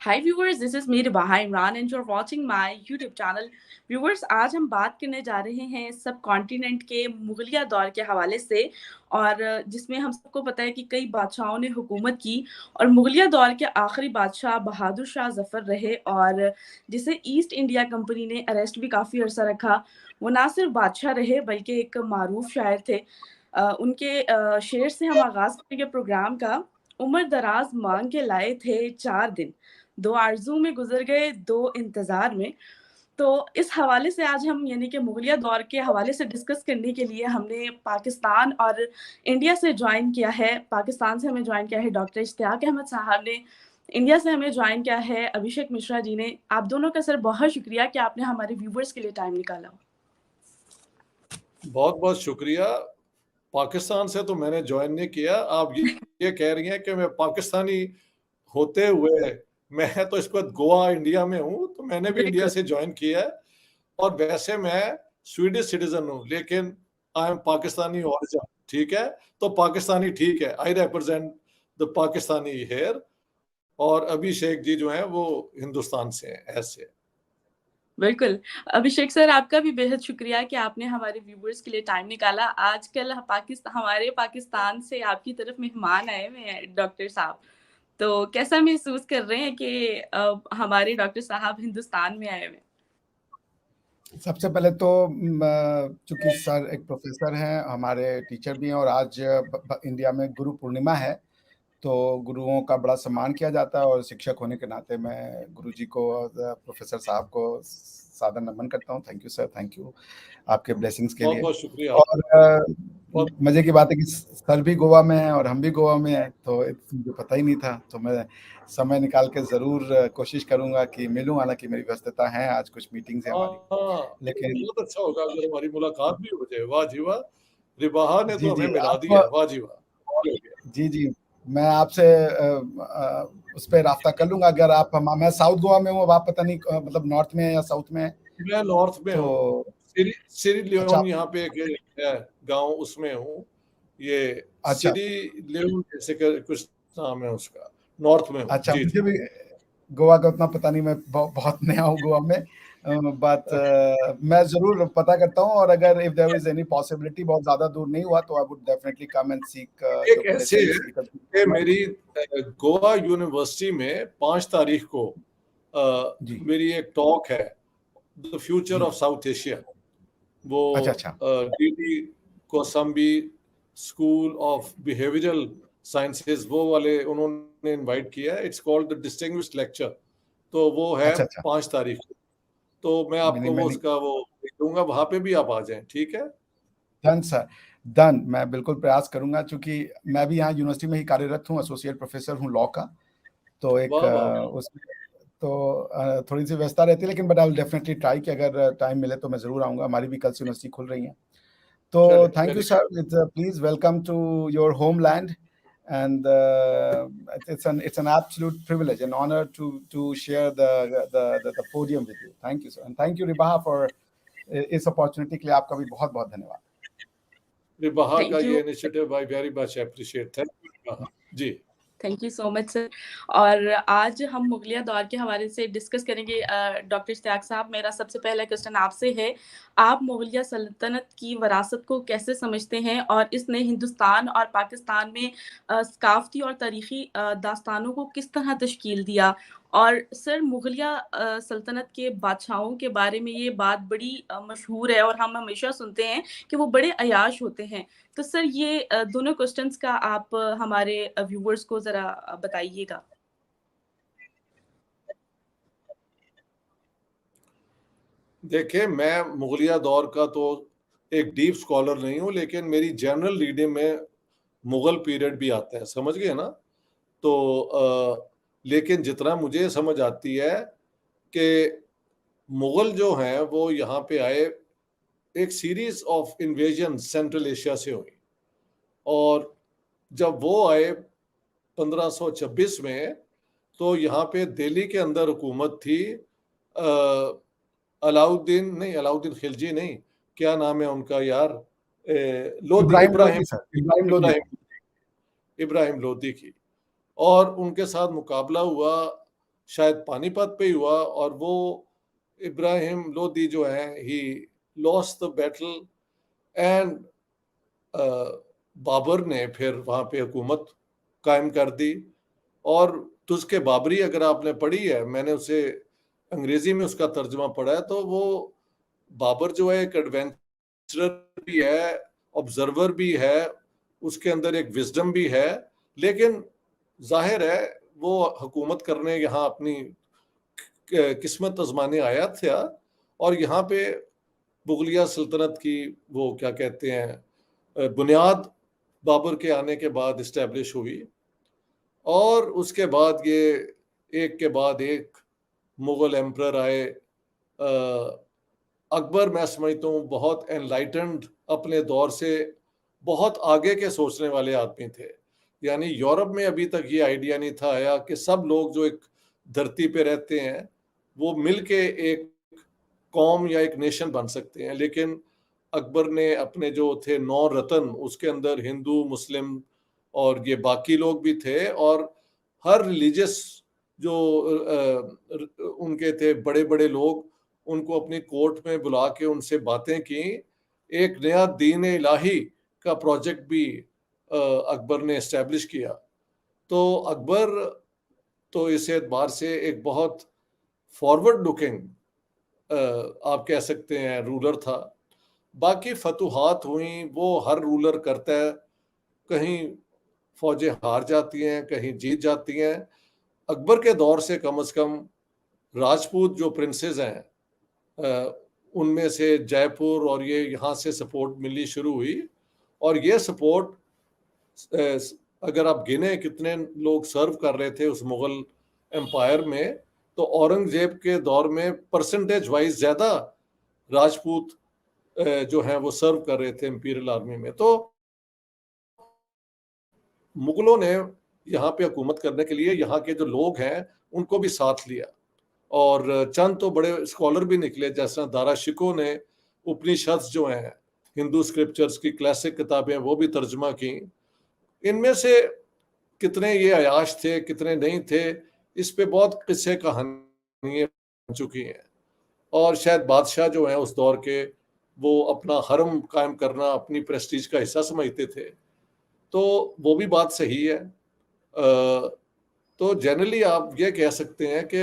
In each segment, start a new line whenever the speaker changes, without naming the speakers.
Hi viewers, this is me Ribaha Imran and you're watching my YouTube channel. Viewers, आज हम बात करने जा रहे हैं सब कॉन्टिनेंट के मुगलिया दौर के हवाले से और जिसमें हम सबको पता है कि कई बादशाहों ने हुकूमत की और मुगलिया दौर के आखिरी बादशाह बहादुर शाह जफर रहे और जिसे ईस्ट इंडिया कंपनी ने अरेस्ट भी काफ़ी अरसा रखा। वो ना सिर्फ बादशाह रहे बल्कि एक मारूफ शायर थे। उनके शेर से हम आगाज़ करेंगे प्रोग्राम का। उम्र दराज मांग के लाए थे 4 दिन, 2 आरज़ू में गुज़र गए 2 इंतज़ार में। तो इस हवाले से आज हम यानी कि मुगलिया दौर के हवाले से डिस्कस करने के लिए हमने पाकिस्तान और इंडिया से जॉइन किया है। पाकिस्तान से हमें जॉइन किया है डॉक्टर इश्तियाक अहमद साहब ने, इंडिया से हमें जॉइन किया है अभिषेक मिश्रा जी ने। आप दोनों का सर बहुत शुक्रिया कि आपने हमारे व्यूवर्स के लिए टाइम निकाला।
बहुत बहुत शुक्रिया। पाकिस्तान से तो मैंने ज्वाइन नहीं किया। आप ये कह रही हैं कि मैं पाकिस्तानी होते हुए मैं तो इस वक्त गोवा इंडिया में हूँ, तो मैंने भी इंडिया से ज्वाइन किया है। और वैसे मैं स्वीडिश सिटीजन हूँ, लेकिन आई एम पाकिस्तानी ओरिजिन। ठीक है, तो पाकिस्तानी ठीक है। I represent the Pakistani here. और अभिषेक जी जो हैं वो हिंदुस्तान से हैं। ऐसे
बिल्कुल। अभिषेक सर, आपका भी बेहद शुक्रिया कि आपने हमारे व्यूअर्स के लिए टाइम निकाला। आजकल हमारे पाकिस्तान से आपकी तरफ मेहमान आए हुए हैं डॉक्टर साहब। तो कैसा महसूस कर रहे हैं कि हमारे डॉक्टर साहब हिंदुस्तान में आए हुए हैं?
सबसे पहले तो चूंकि सर एक प्रोफेसर हैं, हमारे टीचर भी हैं और आज इंडिया में गुरु पूर्णिमा है, तो गुरुओं का बड़ा सम्मान किया जाता है और शिक्षक होने के नाते मैं गुरुजी को और प्रोफेसर साहब को सादर नमन करता हूँ। Thank you sir, thank you आपके ब्लेसिंग्स के
बहुत
लिए।
बहुत शुक्रिया।
और मजे की बात है कि सर भी गोवा में हैं और हम भी गोवा में हैं, तो मुझे पता ही नहीं था। तो मैं समय निकाल के जरूर कोशिश करूंगा कि मिलूं, हालांकि मेरी व्यस्तता है, आज कुछ मीटिंग्स है हमारी, लेकिन
बहुत अच्छा होगा अगर हमारी मुलाकात भी हो जाए। वाह जी वाह, रिबाहा ने
जी
तो
जी
हमें मिला
आप
दिया। वाह जी वाह।
जी जी मैं आपसे उस पर रास्ता कर लूंगा। अगर आप मैं साउथ गोवा में हूँ, अब आप पता नहीं मतलब नॉर्थ में है या साउथ में है।
मैं नॉर्थ में
तो
हूँ, सिरी
अच्छा
लियोन यहाँ पे एक है गांव, उसमें हूँ। ये
अच्छा
सिरी लियोन जैसे कुछ नाम है उसका, नॉर्थ में हूँ।
अच्छा
जी
मुझे
जी।
भी गोवा का उतना पता नहीं, मैं बहुत नया हूँ गोवा में, बट मैं जरूर पता करता हूँ और अगर if there is any possibility, बहुत ज्यादा दूर नहीं हुआ, तो I would definitely come and seek
एक
योर
ऐसे है
ब्लेसिंग्स
कि मेरी गोवा यूनिवर्सिटी में 5 तारीख को
जी
मेरी एक टॉक है, द फ्यूचर
जी
ऑफ साउथ एशिया। वो
अच्छा
DD Kosambi school of behavioural sciences, वो वाले उन्होंने इनवाइट किया है। It's called the distinguished lecture. तो वो है
अच्छा
5 तारीख को। तो मैं
मैंने
आपको वो
मैंने
उसका वो दूंगा, वहां पे भी आप आ जाएं। ठीक है।
Done sir, done. मैं बिल्कुल प्रयास करूंगा, क्योंकि मैं भी यहाँ यूनिवर्सिटी में ही कार्यरत हूँ, एसोसिएट प्रोफेसर हूँ लॉ का। तो एक
वाह वाह।
उसमें तो थोड़ी सी व्यस्तता रहती है, लेकिन but I will definitely try कि अगर टाइम मिले तो मैं जरूर आऊंगा। हमारी भी कल से यूनिवर्सिटी खुल रही है। तो
चले
thank you
very
sir, it's please welcome to your homeland, and it's an absolute privilege and honor to share the podium with you. Thank you sir, and thank you Ribaha for इस opportunity के लिए आपका भी बहुत बहुत धन्यवाद।
रिबाहा का
thank you.
ये initiative I very much appreciate. Thank you Ribaha ji.
Thank you so much sir. और आज हम मुगलिया दौर के हवाले से डिस्कस करेंगे। डॉक्टर इश्तियाक साहब, मेरा सबसे पहला क्वेश्चन आपसे है, आप मुगलिया सल्तनत की विरासत को कैसे समझते हैं और इसने हिंदुस्तान और पाकिस्तान में सकाफती और तारीखी दास्तानों को किस तरह तश्कील दिया? और सर, मुगलिया सल्तनत के बादशाहों के बारे में ये बात बड़ी मशहूर है और हम हमेशा सुनते हैं कि वो बड़े अयाश होते हैं। तो सर, ये दोनों क्वेश्चंस का आप हमारे व्यूवर्स को जरा बताइएगा।
देखिए, मैं मुगलिया दौर का तो एक डीप स्कॉलर नहीं हूँ, लेकिन मेरी जनरल रीडिंग में मुगल पीरियड भी आता है, समझ गए ना। तो लेकिन जितना मुझे समझ आती है कि मुगल जो हैं वो यहाँ पे आए, एक series of invasion central Asia से हुई। और जब वो आए 1526 में, तो यहाँ पे दिल्ली के अंदर हुकूमत थी अलाउद्दीन खिलजी नहीं, क्या नाम है उनका यार, लोधी,
इब्राहिम लोधी सर, इब्राहिम लोधी।
इब्राहिम लोधी की। और उनके साथ मुकाबला हुआ शायद पानीपत पे ही हुआ, और वो इब्राहिम लोदी जो है he lost the battle, and Babur ने फिर वहां पे हुकूमत कायम कर दी। और तुझके बाबरी अगर आपने पढ़ी है, मैंने उसे अंग्रेजी में उसका तर्जुमा पढ़ा है, तो वो बाबर जो है एक एडवेंचरर भी है, ऑब्जर्वर भी है, उसके अंदर एक विजडम भी है, लेकिन जाहिर है वो हुकूमत करने यहाँ अपनी किस्मत आजमाने आया था, और यहाँ पे मुगलिया सल्तनत की वो क्या कहते हैं बुनियाद बाबर के आने के बाद इस्टेब्लिश हुई। और उसके बाद ये एक के बाद एक मुगल एम्परर आए। अकबर मैं समझता हूँ बहुत एनलाइटेंड, अपने दौर से बहुत आगे के सोचने वाले आदमी थे। यानी यूरोप में अभी तक ये आइडिया नहीं था आया कि सब लोग जो एक धरती पे रहते हैं वो मिलके एक कौम या एक नेशन बन सकते हैं। लेकिन अकबर ने अपने जो थे 9 रतन, उसके अंदर हिंदू, मुस्लिम और ये बाकी लोग भी थे, और हर रिलीजियस जो उनके थे बड़े बड़े लोग, उनको अपनी कोर्ट में बुला के उनसे बातें की। एक नया दीन इलाही का प्रोजेक्ट भी अकबर ने एस्टेब्लिश किया। तो अकबर तो इस एतबार से एक बहुत फॉरवर्ड लुकिंग आप कह सकते हैं रूलर था। बाकी फतूहात हुई, वो हर रूलर करता है, कहीं फौजें हार जाती हैं, कहीं जीत जाती हैं। अकबर के दौर से कम राजपूत जो प्रिंसेस हैं उनमें से जयपुर और ये यहाँ से सपोर्ट मिलनी शुरू हुई। और ये सपोर्ट अगर आप गिने कितने लोग सर्व कर रहे थे उस मुगल एम्पायर में, तो औरंगजेब के दौर में परसेंटेज वाइज ज्यादा राजपूत जो हैं वो सर्व कर रहे थे इंपीरियल आर्मी में। तो मुगलों ने यहाँ पे हुकूमत करने के लिए यहाँ के जो लोग हैं उनको भी साथ लिया, और चंद तो बड़े स्कॉलर भी निकले, जैसा दारा शिकोह ने उपनिषद जो हैं हिंदू स्क्रिप्चर्स की क्लासिक किताबें वो भी तर्जुमा की। इनमें से कितने ये अयाश थे कितने नहीं थे, इस पे बहुत किस्से कहानियां बन चुकी हैं। और शायद बादशाह जो हैं उस दौर के वो अपना हरम कायम करना अपनी प्रेस्टीज का हिस्सा समझते थे, तो वो भी बात सही है। तो जनरली आप ये कह सकते हैं कि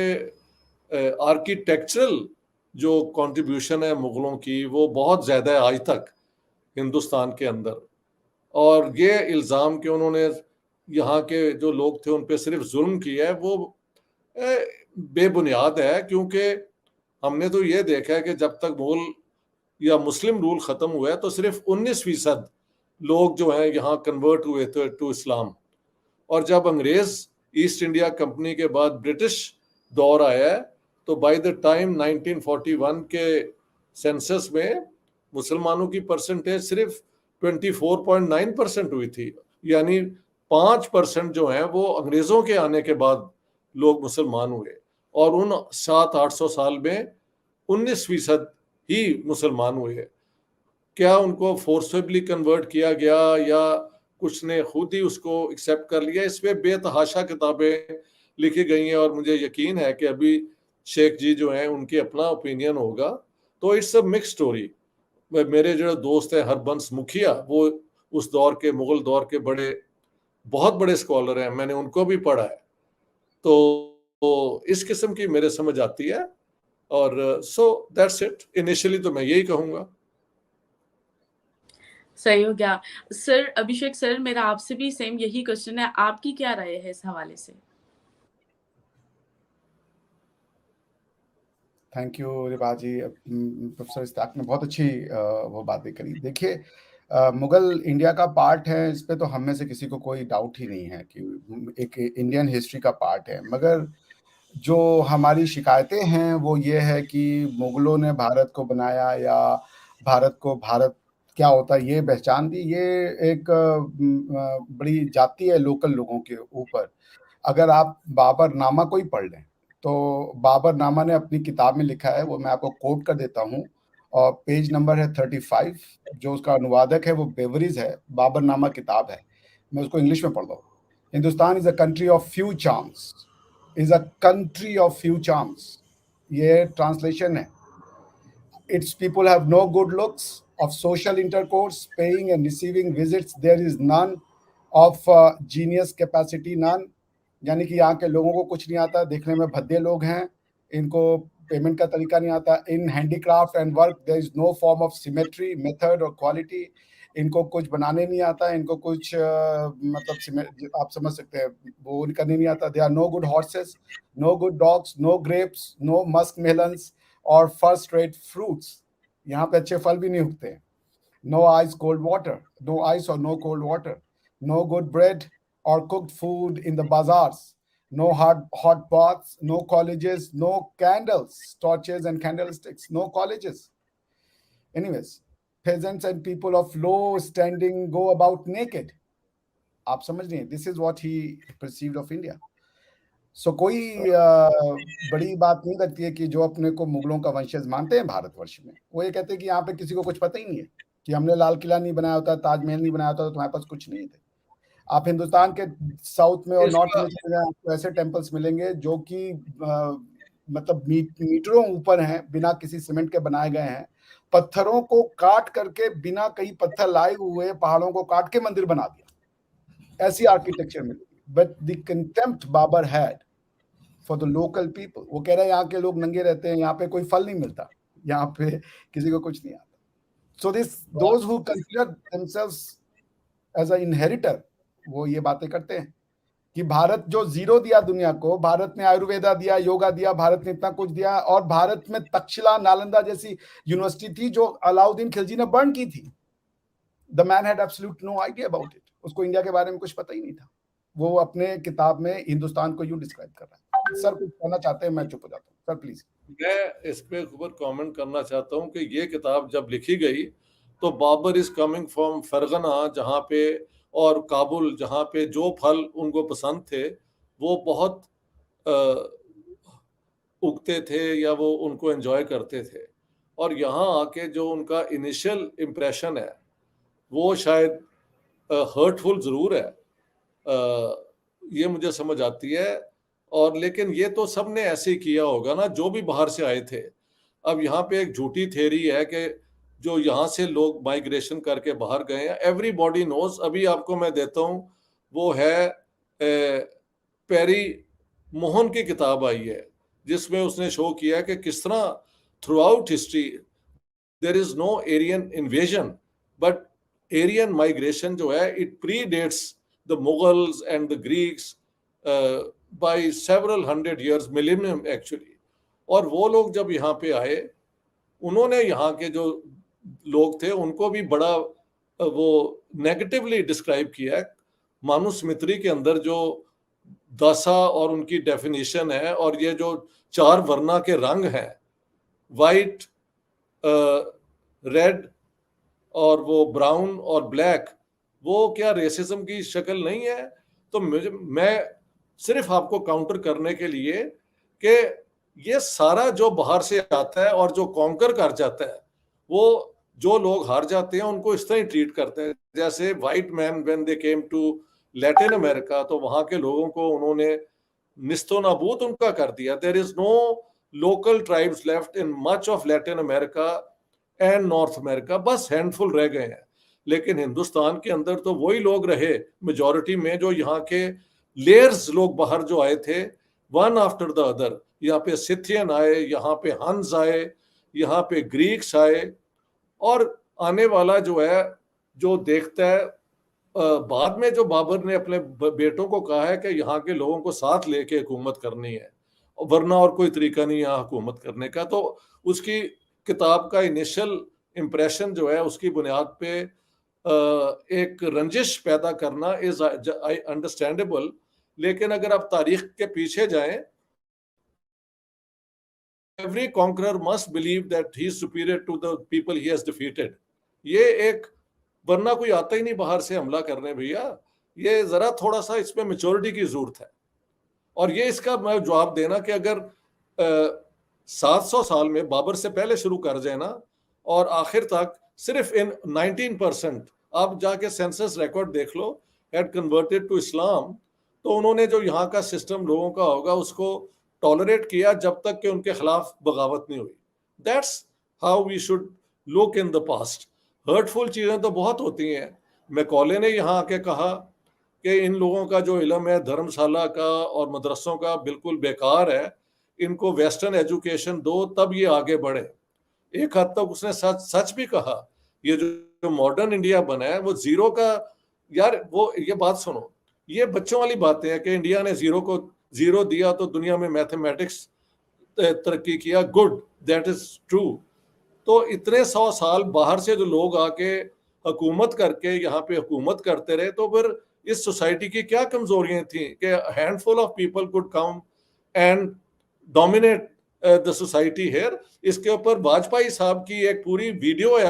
आर्किटेक्चरल जो कंट्रीब्यूशन है मुगलों की वो बहुत ज़्यादा है आज तक हिंदुस्तान के अंदर। और ये इल्ज़ाम कि उन्होंने यहाँ के जो लोग थे उन पे सिर्फ जुल्म किया है वो बेबुनियाद है, क्योंकि हमने तो ये देखा है कि जब तक मुगल या मुस्लिम रूल ख़त्म हुआ है तो सिर्फ 19% लोग जो हैं यहाँ कन्वर्ट हुए थे टू इस्लाम। और जब अंग्रेज ईस्ट इंडिया कंपनी के बाद ब्रिटिश दौर आया है तो बाय द टाइम 1941 के सेंसस में मुसलमानों की परसेंटेज सिर्फ 24.9% हुई थी। यानी 5% जो है वो अंग्रेजों के आने के बाद लोग मुसलमान हुए, और उन 700-800 साल में 19% ही मुसलमान हुए। क्या उनको फोर्सफुली कन्वर्ट किया गया या कुछ ने खुद ही उसको एक्सेप्ट कर लिया, इस पे बेतहाशा किताबें लिखी गई हैं, और मुझे यकीन है कि अभी शेख जी जो हैं उनकी अपना ओपिनियन होगा। तो इट्स अ मिक्स स्टोरी। मेरे जो दोस्त हैं हरबंस मुखिया, वो उस दौर के मुगल दौर के बहुत बड़े स्कॉलर हैं, मैंने उनको भी पढ़ा है। तो इस किस्म की मेरे समझ आती है, और सो दैट्स इट। इनिशियली तो मैं यही कहूँगा।
सही हो गया। सर अभिषेक सर, मेरा आपसे भी सेम यही क्वेश्चन है, आपकी क्या राय है इस हवाले से?
Thank you Riva ji. Professor Ishtiaq ने बहुत अच्छी वो बातें करी। देखिए, मुगल इंडिया का पार्ट है, इस पे तो हम में से किसी को कोई डाउट ही नहीं है कि एक इंडियन हिस्ट्री का पार्ट है। मगर जो हमारी शिकायतें हैं वो ये है कि मुगलों ने भारत को बनाया या भारत को भारत क्या होता है ये पहचान दी, ये एक बड़ी जाती है लोकल लोगों के ऊपर। अगर आप बाबरनामा को ही पढ़ लें तो बाबरनामा ने अपनी किताब में लिखा है, वो मैं आपको कोट कर देता हूँ, और पेज नंबर है 35। जो उसका अनुवादक है वो बेवरीज है, बाबरनामा किताब है, मैं उसको इंग्लिश में पढ़ रहा हूँ। Hindustan is a country of few charms, is a country of few charms. ये ट्रांसलेशन है. Its people have no good looks, of social intercourse, paying and receiving visits there is none, of genius capacity none. यानी कि यहाँ के लोगों को कुछ नहीं आता, देखने में भद्दे लोग हैं, इनको पेमेंट का तरीका नहीं आता. In handicraft and work there is no form of symmetry, method और क्वालिटी. इनको कुछ बनाने नहीं आता, इनको कुछ मतलब आप समझ सकते हैं वो करने नहीं आता. They are no good horses, no good dogs, no grapes, no musk melons और फर्स्ट रेट फ्रूट्स. यहाँ पे अच्छे फल भी नहीं उगते. No ice cold water, no ice और no cold water. No good bread or cooked food in the bazaars, no hot baths, no colleges, no candles, torches and candlesticks, no colleges. Anyways, peasants and people of low standing go about naked. आप समझ रहे हैं? This is what he perceived of India. So कोई बड़ी बात नहीं लगती है कि जो अपने को मुगलों का वंशज मानते हैं भारतवर्ष में, वो ये कहते हैं कि यहाँ पे किसी को कुछ पता ही नहीं है कि हमने लाल किला नहीं बनाया होता, ताजमहल नहीं बनाया होता, तो तुम्हारे पास कुछ नहीं थे. आप हिंदुस्तान के साउथ में और नॉर्थ में चले जाएं, आपको ऐसे टेम्पल्स मिलेंगे जो कि मतलब मीटरों ऊपर हैं, बिना किसी सीमेंट के बनाए गए हैं. पत्थरों को काट करके, बिना कहीं पत्थर लाए हुए पहाड़ों को काट के मंदिर बना दिया. ऐसी आर्किटेक्चर मिलेगी. But the contempt Babur had for the local people. वो कह रहे हैं यहाँ के लोग नंगे रहते हैं, यहाँ पे कोई फल नहीं मिलता, यहाँ पे किसी को कुछ नहीं आता. So this those who consider themselves as a inheritor, वो ये बातें करते हैं कि भारत जो जीरो दिया दुनिया को, भारत ने आयुर्वेदा दिया, योगा दिया, भारत ने इतना कुछ दिया. और भारत में तक्षशिला, नालंदा जैसी यूनिवर्सिटी थी जो अलाउद्दीन खिलजी ने बर्न की थी. The man had absolute no idea about it. उसको इंडिया के बारे में कुछ पता ही नहीं था. वो अपने किताब में हिंदुस्तान को यूं डिस्क्राइब कर रहा है. सर कुछ कहना चाहते हैं? मैं चुप हो जाता हूँ. Sir please.
मैं इस पे ऊपर कमेंट करना चाहता हूँ कि ये किताब जब लिखी गई तो Babur is coming from Fergana, जहाँ पे, और काबुल, जहाँ पे जो फल उनको पसंद थे वो बहुत उगते थे या वो उनको एंजॉय करते थे. और यहाँ आके जो उनका इनिशियल इम्प्रेशन है वो शायद हर्टफुल ज़रूर है, ये मुझे समझ आती है. और लेकिन ये तो सब ने ऐसे ही किया होगा ना, जो भी बाहर से आए थे. अब यहाँ पे एक झूठी थ्योरी है कि जो यहाँ से लोग माइग्रेशन करके बाहर गए हैं. Everybody knows. अभी आपको मैं देता हूँ, वो है पेरी मोहन की किताब आई है जिसमें उसने शो किया कि किस तरह throughout history there is no Aryan invasion, but Aryan migration जो है it predates the Mughals and the Greeks by several 100 years, millennium actually. और वो लोग जब यहाँ पे आए, उन्होंने यहाँ के जो लोग थे उनको भी बड़ा वो नेगेटिवली डिस्क्राइब किया है. मानुस्मृति के अंदर जो दशा और उनकी डेफिनेशन है, और ये जो 4 वर्णा के रंग हैं, वाइट, रेड और वो ब्राउन और ब्लैक, वो क्या रेसिज्म की शक्ल नहीं है? तो मैं सिर्फ आपको काउंटर करने के लिए कि ये सारा जो बाहर से आता है और जो कॉन्कर कर जाता है, वो जो लोग हार जाते हैं उनको इस तरह ही ट्रीट करते हैं. जैसे white man when they came to Latin America, तो वहां के लोगों को उन्होंने निस्तो नाबूद उनका कर दिया. There is no local tribes left in much of Latin America and North America. बस हैंडफुल रह गए हैं. लेकिन हिंदुस्तान के अंदर तो वही लोग रहे मेजॉरिटी में, जो यहाँ के लेयर्स लोग बाहर जो आए थे, वन आफ्टर द अदर. यहाँ पे सिथियन आए, यहाँ पे हंस आए, यहाँ पे ग्रीक्स आए. और आने वाला जो है, जो देखता है, बाद में जो बाबर ने अपने बेटों को कहा है कि यहाँ के लोगों को साथ लेके हुकूमत करनी है, वरना और कोई तरीका नहीं यहाँ हुकूमत करने का. तो उसकी किताब का इनिशियल इम्प्रेशन जो है, उसकी बुनियाद पे एक रंजिश पैदा करना इज अंडरस्टैंडेबल. लेकिन अगर आप तारीख के पीछे जाएं, every conqueror must believe that he is superior to the people he has defeated. ये एक, वरना कोई आता ही नहीं बाहर से हमला करने. भैया ये जरा थोड़ा सा इसमें मेच्योरिटी की जरूरत है. और ये इसका मैं जवाब देना कि अगर 700 साल में बाबर से पहले शुरू कर जाए ना, और आखिर तक सिर्फ इन 19% आप जाके सेंसस रिकॉर्ड देख लो, had converted to इस्लाम, तो उन्होंने जो यहाँ का सिस्टम लोगों का होगा उसको टॉलरेट किया जब तक कि उनके खिलाफ बगावत नहीं हुई। That's how we should look in the past. Hurtful चीजें तो बहुत होती हैं। मैकॉले ने यहाँ आके कहा कि इन लोगों का जो इल्म है धर्मशाला का और मदरसों का बिल्कुल बेकार है, इनको वेस्टर्न एजुकेशन दो तब ये आगे बढ़े। एक हद तक उसने सच सच भी कहा। ये जो मॉडर्न इंडिया बना है वो जीरो का, यार वो ये बात सुनो, ये बच्चों वाली बातें हैं कि इंडिया ने जीरो दिया तो दुनिया में मैथमेटिक्स तरक्की किया। Good, that is true. तो इतने 100 साल बाहर से जो लोग आके हुकूमत करके यहाँ पे हुकूमत करते रहे, तो फिर इस सोसाइटी की क्या कमजोरियां थी कि handful of people could come and dominate the society here. इसके ऊपर वाजपेयी साहब की एक पूरी वीडियो है,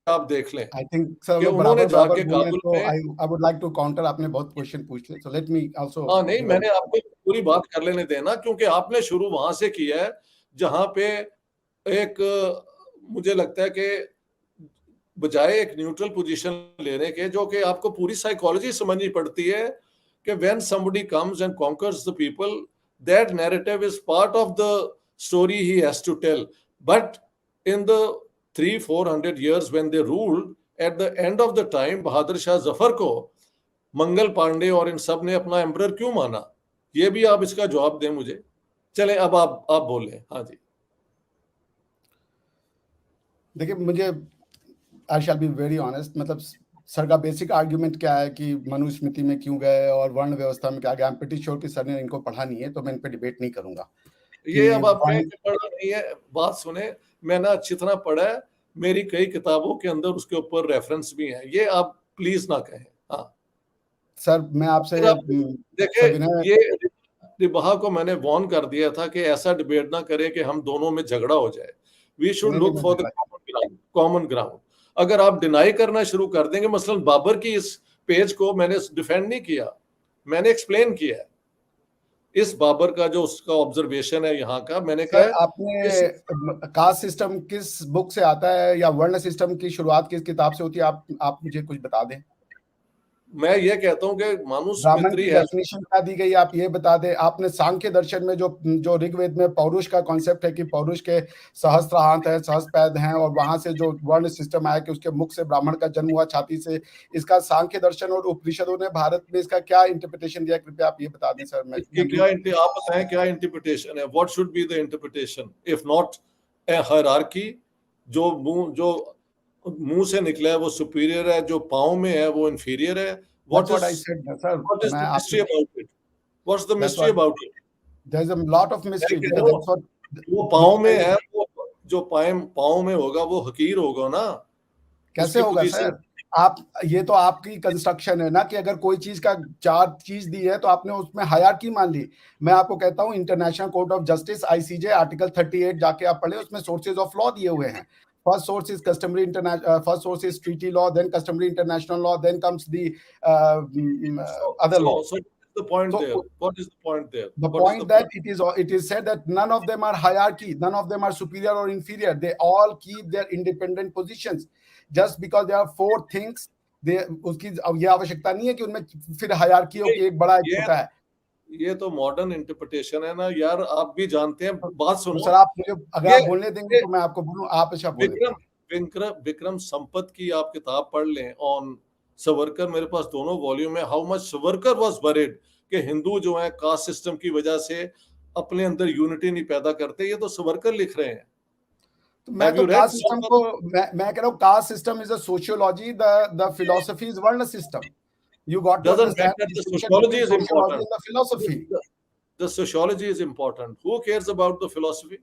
आप देख लें
आई थिंक सर
कि
वो
उन्होंने
बराबर
जाके
बोले,
काबुल
तो
में।
I would like to counter. आपने बहुत क्वेश्चन पूछ लिए, सो लेट मी आल्सो।
हाँ नहीं, मैंने आपको पूरी बात कर लेने देना, क्योंकि आपने शुरू वहां से किया है जहां पे एक मुझे लगता है कि बजाय एक न्यूट्रल पोजीशन लेने के, जो कि आपको पूरी साइकोलॉजी समझनी पड़ती है कि when somebody comes and conquers the people, that narrative is part of the story he has to tell. But in the 300-400 years when they ruled, at the end of the time Bahadur Shah Zafar को मंगल पांडे और इन सब ने अपना emperor क्यों माना? ये भी आप इसका जवाब दें मुझे। चलें अब आप बोलें। हाँ जी।
देखिए, मुझे आई शैल बी वेरी ऑनेस्ट, मतलब सर का बेसिक आर्ग्यूमेंट क्या है कि मनुस्मृति में क्यों गए और वर्ण व्यवस्था में क्या गया। आई एम प्रीटी श्योर कि सर ने इनको पढ़ा नहीं है, तो मैं इन पे डिबेट नहीं करूंगा।
ये अब आप कहें कि पढ़ा नहीं है, बात सुने, मैंने अच्छी तरह पढ़ा है, मेरी कई किताबों के अंदर उसके ऊपर रेफरेंस भी है, ये आप प्लीज ना कहें। हाँ
सर, मैं आपसे
देखिए, ये रिबहा को मैंने वार्न कर दिया था कि ऐसा डिबेट ना करें कि हम दोनों में झगड़ा हो जाए। We should look for the common ground. अगर आप डिनाई करना शुरू कर देंगे, मसलन बाबर की इस पेज को मैंने डिफेंड नहीं किया, मैंने एक्सप्लेन किया है इस बाबर का जो उसका ऑब्जर्वेशन है यहाँ का। मैंने कहा
आपने कास्ट सिस्टम किस बुक से आता है या वर्ण सिस्टम की शुरुआत किस किताब से होती है, आप मुझे कुछ बता दें।
मैं ये कहता हूँ कि
ब्राह्मण की डेफिनेशन क्या दी गई, आप ये बता दें। आपने सांख्य दर्शन में जो ऋग्वेद में पौरुष का कॉन्सेप्ट है कि पौरुष के सहस्त्र हाथ है, सहस्त्रपैद हैं, और वहां से जो वर्ण सिस्टम आया कि उसके मुख से ब्राह्मण का जन्म हुआ, छाती से, इसका सांख्य दर्शन और उपनिषदों ने भारत में इसका क्या इंटरप्रिटेशन दिया, कृपया आप ये बता दें सर।
आप बताएं क्या इंटरप्रिटेशन है? What should be the interpretation if not a hierarchy? जो मुंह से निकला है वो सुपीरियर है, जो पाँव में है वो इंफीरियर है। What is the mystery about it? What's the mystery about it?
There's a lot of mystery.
वो पाँव में है, वो जो पाँव में होगा वो हकीर होगा ना।
कैसे होगा सर? आप ये तो आपकी कंस्ट्रक्शन है ना कि अगर कोई चीज का 4 चीज दी है तो आपने उसमें हायरार्की मान ली। मैं आपको कहता हूँ international court of justice ICJ article 38 जाके आप पढ़े, उसमें सोर्सेज ऑफ लॉ दिए हुए हैं। First source is customary first source is treaty law, then customary international law, then comes the other law.
So the point there. What is the point there?
The point that it is said that none of them are hierarchy, none of them are superior or inferior. They all keep their independent positions. Just because there are 4 things, उसकी ये आवश्यकता नहीं है कि उनमें फिर hierarchy हो कि एक बड़ा एक छोटा है।
ये तो मॉडर्न इंटरप्रिटेशन है ना यार, आप भी जानते हैं। बात सुनो
सर, आप मुझे अगर आप बोलने देंगे तो मैं आपको बोलूं, आप अच्छा बोलें।
विक्रम संपत की आप किताब पढ़ लें ऑन सावरकर, मेरे पास दोनों वॉल्यूम है। How much Savarkar was worried कि हिंदू जो है कास्ट सिस्टम की वजह से अपने अंदर यूनिटी नहीं पैदा करते, ये तो सावरकर लिख रहे हैं।
तो मैं तो कास्ट सिस्टम को मैं कह रहा हूं, caste system is a sociology, the philosophy is वर्ण system. You got to understand that
the sociology is important.
The philosophy.
The sociology is important. Who cares about the philosophy?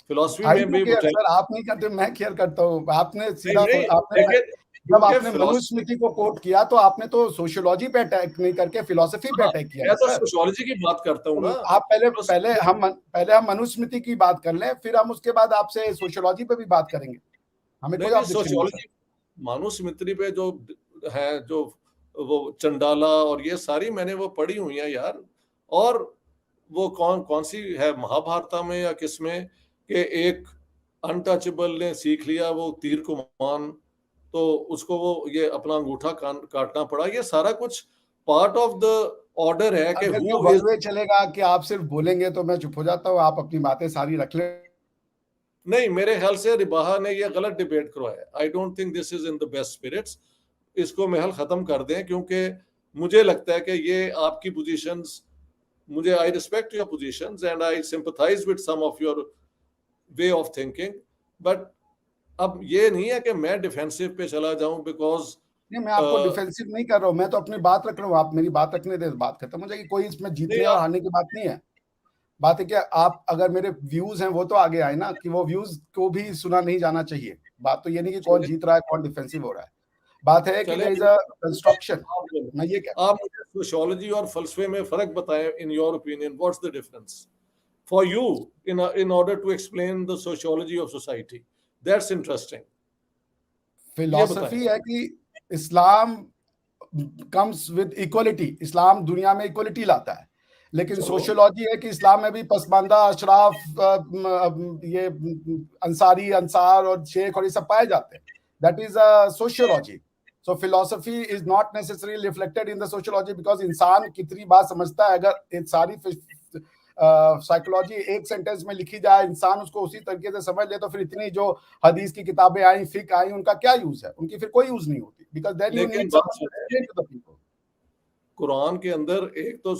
Philosophy
में भी sir आप नहीं करते, मैं care करता हूँ। आपने सीधा जब आपने मनुस्मृति को कोट किया तो आपने तो सोशियोलॉजी पे अटैक नहीं करके फिलॉसफी पे अटैक किया।
मैं तो सोशियोलॉजी की बात करता हूँ ना।
आप पहले हम मनुस्मृति की बात कर लें, फिर हम उसके बाद आपसे सोशियोलॉजी पे भी बात करेंगे। हमें कोई
सोशियोलॉजी मनुस्मृति पे जो है, जो वो चंडाला और ये सारी मैंने वो पढ़ी हुई है यार। और वो कौन सी है महाभारत में या किसमें कि एक अनटचेबल ने सीख लिया वो तीर को मान, तो उसको वो ये अपना अंगूठा काटना पड़ा। ये सारा कुछ पार्ट ऑफ द ऑर्डर है कि
अगर ये
हु
वन
इज,
वे चलेगा कि आप सिर्फ बोलेंगे तो मैं चुप हो जाता हूँ, आप अपनी बातें सारी रख ले।
नहीं, मेरे ख्याल से रिबाहा ने ये गलत डिबेट करवाया। I don't think this is in the best spirits. इसको महल खत्म कर दें, क्योंकि मुझे लगता है कि ये आपकी पोजीशंस, मुझे I respect your positions and I sympathise with some of your way of thinking, but अब ये नहीं है कि मैं डिफेंसिव पे चला जाऊं बिकॉज
नहीं, मैं आपको डिफेंसिव नहीं कर रहा हूँ, मैं तो अपनी बात रख रहा हूँ, आप मेरी बात रखने दे, बात खत्म हो जाएगी। कोई इसमें जीतने और हारने की बात नहीं है। बात है कि आप अगर मेरे व्यूज हैं वो तो आगे आए ना, कि वो व्यूज को भी सुना नहीं जाना चाहिए। बात तो ये नहीं कि कौन जीत रहा है कौन डिफेंसिव हो रहा है, बात है कि देयर इज अ कंस्ट्रक्शन। मैं ये कह,
आप मुझे सोशियोलॉजी और फलसफे में फर्क बताएं, in your opinion what's the difference for you in order to explain the sociology of society? That's interesting.
Philosophy है कि इस्लाम कम्स विद इक्वलिटी, इस्लाम दुनिया में इक्वलिटी लाता है, लेकिन सोशियोलॉजी है कि इस्लाम में भी पसमानदा, अशराफ, ये अंसारी, अंसार और शेख और ये सब पाए जाते हैं। That is a sociology. So philosophy is not necessary reflected in the sociology, because इंसान कितनी बात समझता है, अगर सारी साइकोलॉजी एक सेंटेंस में लिखी जाए, इंसान उसको उसी तरीके से समझ ले, तो फिर इतनी जो हदीस की किताबें आई, फिक आई, उनका क्या यूज है? उनकी फिर कोई यूज नहीं होती, because then you need someone to explain to the people.
Quran के अंदर एक तो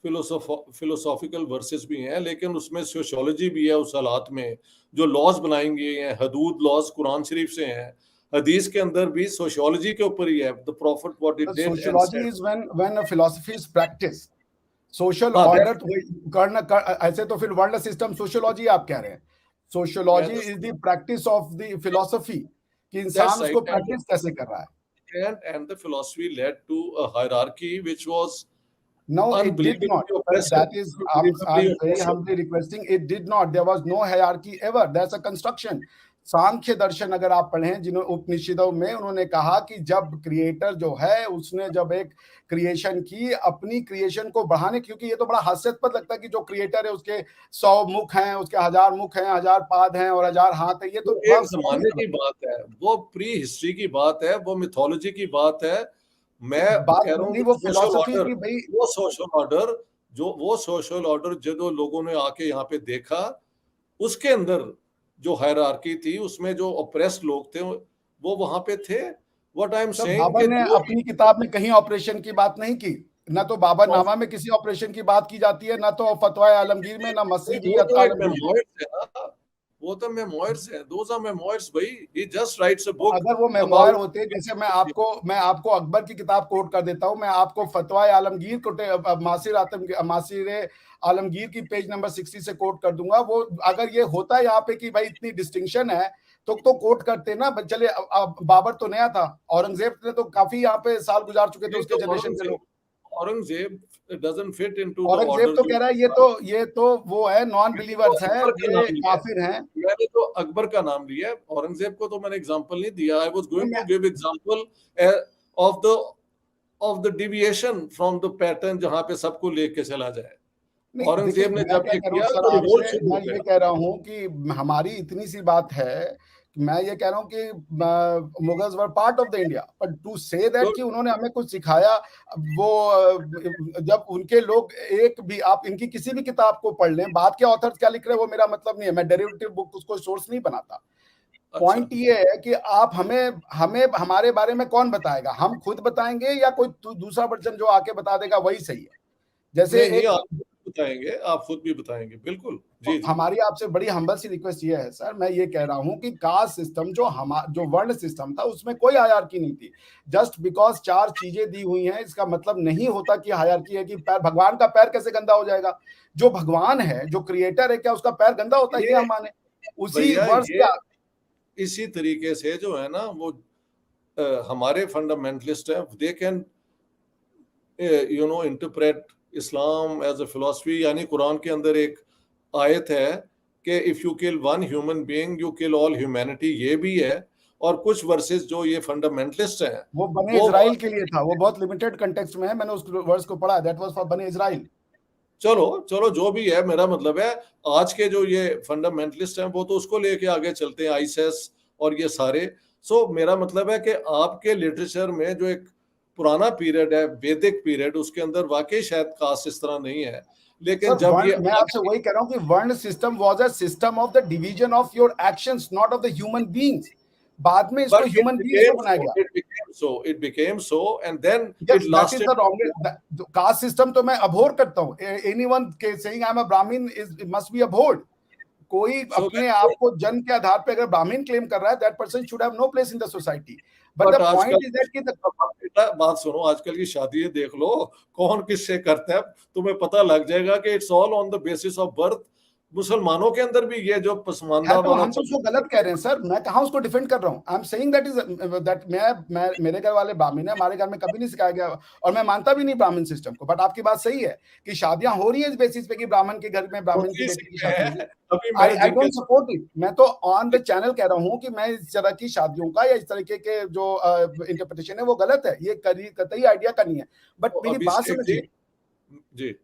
फिलोसॉफिकल वर्सेस भी हैं, लेकिन उसमें सोशियोलॉजी भी है। उस हालात में जो लॉज बनाएंगे हैं, हदूद लॉज कुरान शरीफ से हैं। हदीस के अंदर भी सोशियोलॉजी के ऊपर ही है, the profit what he did and
sociology is when philosophy is practice. Social
हाँ,
ऑर्डर करना ऐसे तो फिर वर्ल्ड सिस्टम सोशियोलॉजी आप कह रहे हैं। Sociology is the practice of the philosophy, कि इंसान उसको प्रैक्टिस कैसे कर रहा है।
and the philosophy led to a hierarchy which was
No, it did not. That is, I'm very humbly requesting, it did not. There was no hierarchy ever. That's a construction. सांख्य दर्शन अगर आप पढ़ें, जिन्होंने उपनिषदों में उन्होंने कहा कि जब क्रिएटर जो है उसने जब एक क्रिएशन की, अपनी क्रिएशन को बढ़ाने, क्योंकि ये तो बड़ा हास्यास्पद लगता है कि जो क्रिएटर है उसके 100 मुख हैं, उसके 1000 मुख हैं, 1000 पाद हैं और 1000 हाथ है। ये तो
एक जमाने की बात है, वो प्री हिस्ट्री की बात है, वो मिथोलॉजी की बात है। मैं कह रहा हूँ
वो फिलॉसफी की भाई,
वो सोशल ऑर्डर जो लोगों ने आके यहाँ पे देखा, उसके अंदर जो हायरार्की थी, उसमें जो ऑप्रेस्ड लोग थे वो वहां पे थे। What I am saying,
Babur ने अपनी किताब में कहीं ऑपरेशन की बात नहीं की, ना तो बाबर नामा में किसी ऑपरेशन की बात की जाती है, ना तो फतवा आलमगीर में, ना मसीही
वो तो मेमोइर्स है, दोस आर मेमोइर्स भाई। ही जस्ट राइट्स अ बुक।
अगर वो मेमोइर होते, जैसे मैं आपको अकबर की किताब कोट कर देता हूं, मैं आपको फतवा आलमगीर को मासिर आलमगीर की पेज नंबर 60 से कोट कर दूंगा। वो अगर ये होता यहाँ पे कि भाई इतनी डिस्टिंक्शन है तो कोट करते ना। चले, बाबर तो नया था, औरंगजेब ने तो काफी यहाँ पे साल गुजार चुके थे उसके जनरेशन के लोग।
Aurangzeb doesn't fit into
Aurangzeb तो कह रहा है ये तो वो है, नॉन बिलीवर्स है, ये काफिर हैं।
मैंने तो अकबर का नाम लिया, औरंगजेब को तो मैंने एग्जांपल नहीं दिया। I was going to give example of the deviation from the pattern, जहां पे सबको लेके चला जाए। औरंगजेब ने जब ये किया तो रिवोल्ट शुरू हो गया।
मैं ये कह रहा हूँ कि हमारी इतनी सी बात है, मैं ये कह रहा हूँ कि Mughals were part of the India, but to say that कि उन्होंने हमें कुछ सिखाया, वो जब उनके लोग एक भी, आप इनकी किसी भी किताब को पढ़ लें, बाद के ऑथर्स क्या लिख रहे हैं वो मेरा मतलब नहीं है, मैं डेरिवेटिव बुक उसको सोर्स नहीं बनाता। पॉइंट ये है कि आप हमें हमारे बारे में कौन बताएगा? हम खुद बताएंगे या कोई दूसरा पर्सन जो आके बता देगा वही सही है? जैसे
बताएंगे, आप खुद भी बताएंगे, बिल्कुल जी।
हमारी आपसे बड़ी हम्बल सी रिक्वेस्ट ये है सर, मैं ये कह रहा हूं कि कास्ट सिस्टम जो वर्ल्ड सिस्टम था उसमें कोई हायरार्की नहीं थी। जस्ट बिकॉज 4 चीजें दी हुई हैं, इसका मतलब नहीं होता कि हायरार्की है। कि पैर, भगवान का पैर कैसे गंदा हो जाएगा? जो भगवान है, जो क्रिएटर है, क्या उसका पैर गंदा होता है? ये हम माने उसी वर्ष का।
इसी तरीके से जो है ना, वो हमारे फंडामेंटलिस्ट हैं, they can interpret Islam as a philosophy. यानी कुरान के अंदर एक आयत है कि if you kill one human being you kill all humanity, ये भी है। और कुछ वर्सेस जो ये फंडामेंटलिस्ट हैं,
वो बने इजराइल के लिए था, वो बहुत लिमिटेड कंटेक्स्ट में है, मैंने उस वर्स को पढ़ा, दैट वाज फॉर बने इजराइल।
चलो जो भी है, मेरा मतलब है आज के जो ये फंडामेंटलिस्ट हैं वो तो उसको लेके आगे चलते हैं, आईएसएस और ये सारे। सो मेरा मतलब है कि आपके लिटरेचर में जो एक पुराना पीरियड है, वैदिक पीरियड, उसके अंदर वाकई शायद कास्ट इस तरह नहीं है, लेकिन
सर
जब ये
मैं आपसे वही कह रहा हूँ कि वर्ण system was a system of the division of your actions, not of the human beings. बाद में इसको ह्यूमन बीइंग्स में बनाया गया।
it became so and then
Yes,
it
that is
lasted.
the wrong caste system तो मैं अभोर करता हूँ। Anyone saying I am a Brahmin must be abhorred. कोई
So
अपने आप को जन्म के आधार पे अगर ब्राह्मण क्लेम कर रहा है, that person should have no place in the society. But the point is that कि
बात सुनो, आजकल की शादी देख लो, कौन किससे करता है, तुम्हें पता लग जाएगा कि it's all on the basis of birth. मुसलमानों के अंदर भी ये जो पसमानदा
तो
वाला
हम तो उसको गलत कह रहे हैं सर, मैं कहाँ उसको डिफेंड कर रहा हूँ। आई am saying that is that मैं मेरे घर वाले ब्राह्मण है, हमारे घर में कभी नहीं सिखाया गया और मैं मानता भी नहीं ब्राह्मण सिस्टम को। बट आपकी बात सही है कि शादियां हो रही है इस बेसिस पे कि ब्राह्मण के घर में ब्राह्मण की बेटी की शादी होगी। I don't support it. मैं तो ऑन द चैनल कह रहा हूँ कि मैं इस तरह की शादियों का या इस तरीके के जो इंटरप्रिटेशन है वो गलत है, ये कतई आइडिया का नहीं है। बट मेरी बात समझिए,
जी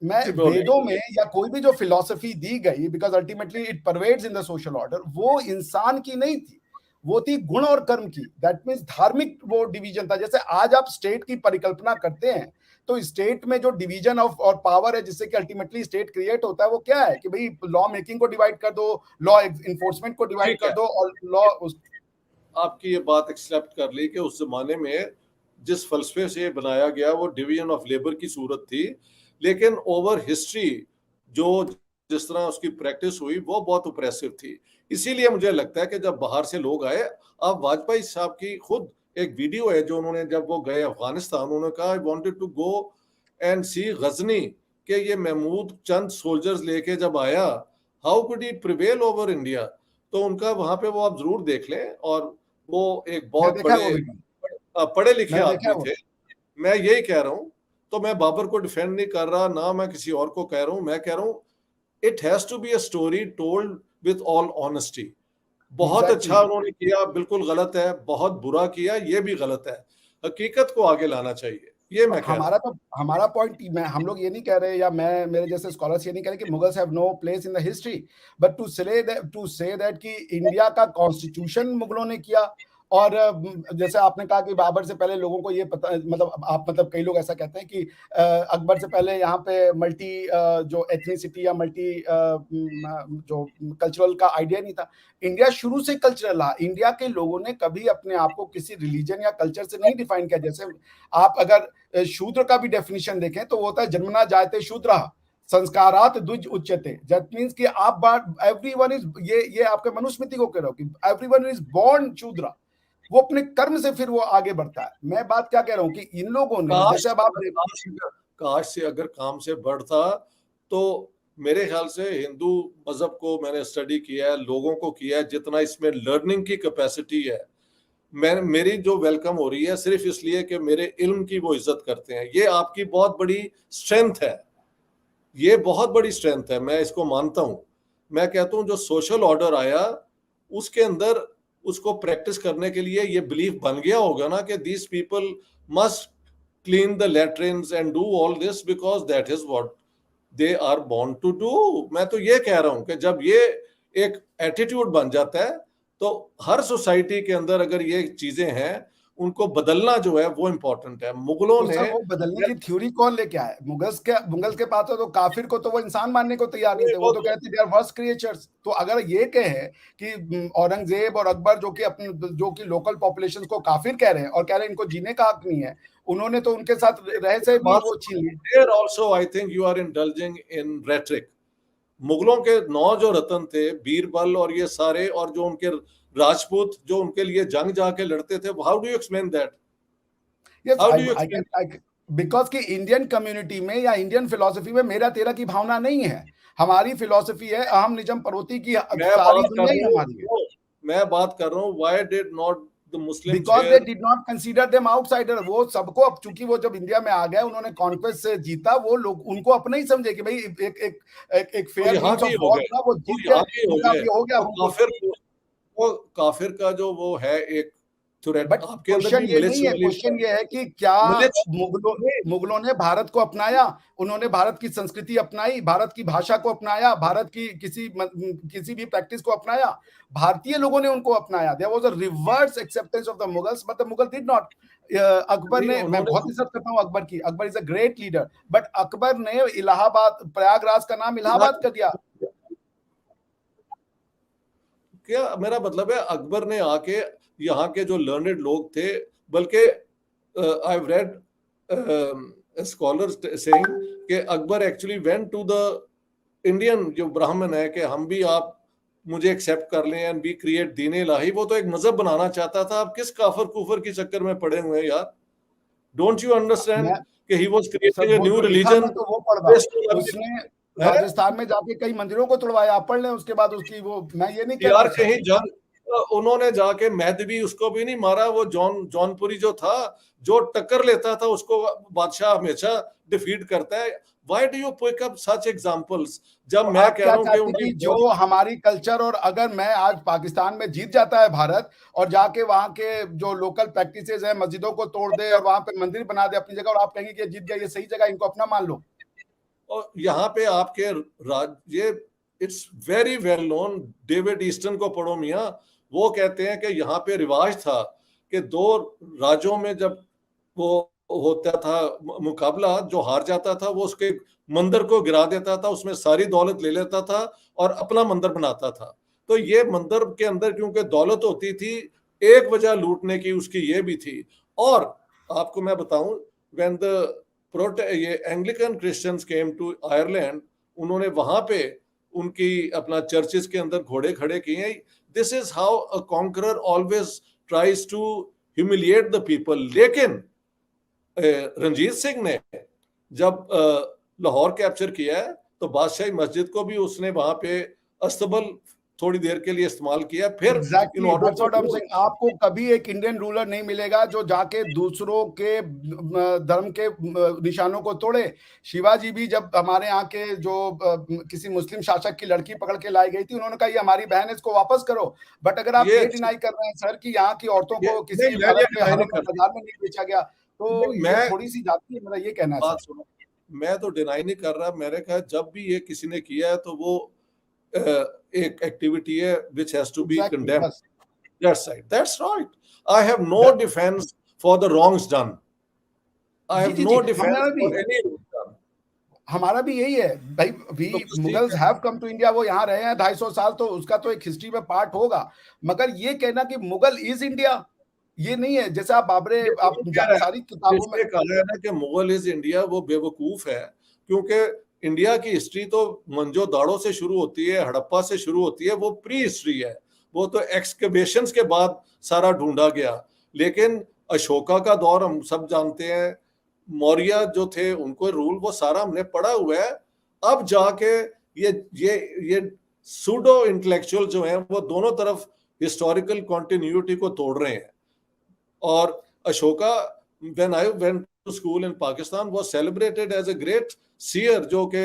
मैं वेदों में या कोई भी जो फिलॉसफी दी गई, because ultimately it pervades in the social order, वो इंसान की नहीं थी, वो थी गुण और कर्म की। दैट मीन्स धार्मिक वो डिवीजन था। जैसे आज आप स्टेट की परिकल्पना करते हैं तो स्टेट में जो डिवीजन ऑफ और पावर है जिससे कि अल्टीमेटली स्टेट क्रिएट होता है, वो क्या है कि भाई लॉ मेकिंग को डिवाइड कर दो, लॉ इन्फोर्समेंट को डिवाइड कर दो और लॉ
आपकी ये बात एक्सेप्ट कर ली कि उस जमाने में जिस फलसफे से बनाया गया वो डिवीजन ऑफ लेबर की सूरत थी, लेकिन ओवर हिस्ट्री जो जिस तरह उसकी प्रैक्टिस हुई वो बहुत ऑप्रेसिव थी। इसीलिए मुझे लगता है कि जब बाहर से लोग आए, अब वाजपेयी साहब की खुद एक वीडियो है जो उन्होंने जब वो गए अफगानिस्तान, उन्होंने कहा I wanted to go and see Ghazni, कि ये महमूद चंद सोल्जर्स लेके जब आया, how could he prevail over India. तो उनका वहां पे वो आप जरूर देख लें, और वो एक बहुत पढ़े लिखे आदमी थे। मैं यही कह रहा हूं, तो मैं बाबर को डिफेंड नहीं कर रहा, ना मैं किसी और को कह रहा हूं, मैं कह रहा हूं it has to be a story told with all honesty. बहुत अच्छा उन्होंने किया, बिल्कुल गलत है, बहुत बुरा किया, ये भी गलत है, हकीकत को आगे लाना चाहिए, ये मैं कह रहा हूं।
हमारा पॉइंट, हम लोग ये नहीं कह रहे, या मैं मेरे जैसे स्कॉलर्स ये नहीं कह रहे कि Mughals have no place in the history, but to say that कि इंडिया का कॉन्स्टिट्यूशन मुगलों ने किया। और जैसे आपने कहा कि बाबर से पहले लोगों को ये पता, मतलब कई लोग ऐसा कहते हैं कि अकबर से पहले यहाँ पे मल्टी जो एथनिसिटी या मल्टी जो कल्चरल का आइडिया नहीं था। इंडिया शुरू से कल्चरल रहा। इंडिया के लोगों ने कभी अपने आप को किसी रिलीजन या कल्चर से नहीं डिफाइन किया। जैसे आप अगर शूद्र का भी डेफिनेशन देखें तो वो होता है जन्मना जायते शूद्रः संस्कारात द्विज उच्यते। दैट मींस कि आप एवरीवन इज, ये आपके मनुस्मृति को कह रहा हूं कि एवरीवन इज बोर्न शूद्र, वो अपने कर्म से फिर वो आगे बढ़ता है। मैं बात क्या कह रहा हूं कि इन लोगों ने, जैसे अब आप
काश से अगर काम से बढ़ता, तो मेरे ख्याल से हिंदू मजहब को मैंने स्टडी किया है, लोगों को किया है, जितना इसमें लर्निंग की कैपेसिटी है, मेरी जो वेलकम हो रही है सिर्फ इसलिए कि मेरे इल्म की वो इज्जत करते हैं। ये आपकी बहुत बड़ी स्ट्रेंथ है, ये बहुत बड़ी स्ट्रेंथ है, मैं इसको मानता हूं। मैं कहता हूं जो सोशल ऑर्डर आया उसके अंदर उसको प्रैक्टिस करने के लिए ये बिलीफ बन गया होगा ना कि these people must clean the latrines and do all this because that is what they are born to do. मैं तो ये कह रहा हूं कि जब ये एक एटीट्यूड बन जाता है तो हर सोसाइटी के अंदर अगर ये चीजें हैं, उनको बदलना जो है वो इम्पोर्टेंट है। मुगलों ने
वो बदलने की थ्योरी कौन लेके आए? मुगल्स के पास तो काफिर को तो वो इंसान मानने को तैयार नहीं थे, वो तो कहते दे आर वर्स्ट क्रिएचर्स। तो अगर ये कहे कि औरंगजेब और अकबर जो कि लोकल पॉपुलेशन को काफिर कह रहे हैं और कह रहे हैं इनको जीने का हक नहीं है, उन्होंने तो उनके साथ रह से भी वो छीन ली।
There also I think you are indulging in rhetoric. मुगलों के 9 जो रतन थे, बीरबल और ये सारे, और जो उनके राजपूत जो उनके लिए जंग जाके लड़ते थे, how do you explain that?
Because कि इंडियन कम्युनिटी में या इंडियन फिलोसफी में मेरा तेरा की भावना नहीं है। हमारी फिलोसफी है अहम निजम पर्वती की, सारी दुनिया ही हमारी है।
मैं बात कर रहा हूँ why did not the Muslims,
because they did not consider them outsider. वो सबको, अब चूंकि वो जब इंडिया में आ गए, उन्होंने कॉन्क्वेस्ट से जीता, वो लोग उनको अपना ही समझे कि भाई एक फेयर मींस ऑफ वॉर था, वो जीत गए, हो गया।
वो काफिर का जो वो है एक थ्रेट
बट
आपके अंदर
क्वेश्चन
भी
ये नहीं है,
वाली
क्वेश्चन ये है कि क्या
मिलिट्स
मुगलों ने भारत को अपनाया, उन्होंने भारत की संस्कृति अपनाई, भारत की भाषा को अपनाया, भारत की किसी भी प्रैक्टिस को अपनाया? भारतीय लोगों ने उनको अपनाया। There was a reverse acceptance of the Mughals, but the Mughal did not. Akbar
नहीं,
ने, मैं
उन्होंने
बहुत इज्जत करता हूं अकबर की, Akbar is a great leader, but Akbar ने इलाहाबाद, प्रयागराज का नाम इलाहाबाद कर दिया।
क्या मेरा मतलब है, अकबर ने आके यहाँ के जो लर्नेड लोग थे, बल्कि I have read scholars saying कि Akbar actually went to the Indian जो ब्राह्मण है कि हम भी, आप मुझे एक्सेप्ट कर लें एंड वी क्रिएट दीन इलाही। वो तो एक मजहब बनाना चाहता था। आप किस काफर कुफर के चक्कर में पड़े हुए हैं यार? डोंट यू अंडरस्टैंड
मैं
कि he was
sir,
creating a
वो
न्यू
जो लिखा
रिलीजन
मैं तो वो पढ़ रहा हूँ,
बेस्ड ऑन
उसने
है
राजस्थान में जाके कई मंदिरों को तोड़वाया, आप पढ़ लें उसके बाद उसकी वो, मैं ये नहीं कह रहा
यार।
हूँ सर।
कहीं जंग उन्होंने जाके मेहदवी उसको भी नहीं मारा। वो जौनपुरी जो था, जो टक्कर लेता था उसको बादशाह हमेशा डिफीट करता है। Why do you pick up such examples? जब
तो
मैं
आप
कह
क्या
रहा हूं कि
चाहते हैं
उनकी
कि जो हमारी कल्चर, और अगर मैं आज पाकिस्तान में जीत जाता है भारत, और जाके वहां के जो लोकल प्रैक्टिसेस है मस्जिदों को तोड़ दे और वहां पे मंदिर बना दे अपनी जगह, और आप कहेंगे कि ये जीत गया, ये सही जगह, इनको अपना मान लो?
और यहाँ पे आपके ये it's very well known, David Easton को पढ़ो मियाँ। वो कहते हैं कि यहाँ पे रिवाज था कि दो राज्यों में जब वो होता था मुकाबला, जो हार जाता था वो उसके मंदिर को गिरा देता था, उसमें सारी दौलत ले लेता था और अपना मंदिर बनाता था। तो ये मंदिर के अंदर क्योंकि दौलत होती थी, एक वजह लूटने की उसकी ये भी थी। और आपको मैं बताऊं, व्हेन द ये Anglican Christians came to Ireland, उन्होंने वहां पे उनकी अपना चर्चेस के अंदर घोड़े खड़े किए हैं। This is how a conqueror always tries to humiliate the people. लेकिन रंजीत सिंह ने जब लाहौर कैप्चर किया है, तो बादशाही मस्जिद को भी उसने वहां पे अस्तबल थोड़ी देर के लिए इस्तेमाल किया। फिर इन
exactly,
order
that's what I am
to,
saying. आपको कभी एक इंडियन रूलर नहीं मिलेगा जो जाके दूसरों के धर्म के निशानों को तोड़े। शिवाजी भी जब हमारे यहाँ के जो किसी मुस्लिम शासक की लड़की पकड़ के लाई गई थी, उन्होंने कहा ये हमारी बहन है, इसको वापस करो। बट अगर आप
ये
ये डिनाई कर रहे हैं सर कि यहाँ की औरतों को
नहीं,
किसी
मैं ये
अरब के
डिनाई नहीं
हरम
कर
बाजार में नहीं बेचा गया, तो
नहीं,
ये
मैं
थोड़ी सी जाती है, मेरा ये कहना है
बात
सर।
सुनो, मैं तो डिनाई नहीं कर रहा। मैंने कहा जब भी ये किसी ने किया है तो वो एक एक्टिविटी है which has to be
exactly,
condemned.
बस।
That's right. I have no defense for the wrongs done. I
ji
have
ji ji,
no defense
हमारा भी,
for any wrong done.
हमारा भी यही है भाई। वी
तो बस ठीक
मुगल्स
है।
हैव कम टू इंडिया, वो यहाँ रहे हैं 250 साल, तो उसका तो एक हिस्ट्री में पार्ट होगा। मगर ये कहना कि मुगल इज इंडिया, ये नहीं है। जैसे आप बाबरे,
ये
आप
नहीं कह रहा है।
सारी किताबों में,
जिसने कहा है ना कि मुगल इज इंडिया, वो बेवकूफ है। क्योंकि इंडिया की हिस्ट्री तो मंजो दाड़ो से शुरू होती है, हड़प्पा से शुरू होती है। वो प्री हिस्ट्री है। वो तो एक्सकवेशंस के बाद सारा ढूंढा गया। लेकिन अशोका का दौर हम सब जानते हैं, मौर्य जो थे उनको रूल, वो सारा हमने पढ़ा हुआ है। अब जाके ये सूडो इंटेलेक्चुअल जो हैं वो दोनों तरफ हिस्टोरिकल कॉन्टिन्यूटी को तोड़ रहे हैं। और Ashoka, when I went to school in Pakistan, was celebrated as a great seer, जो के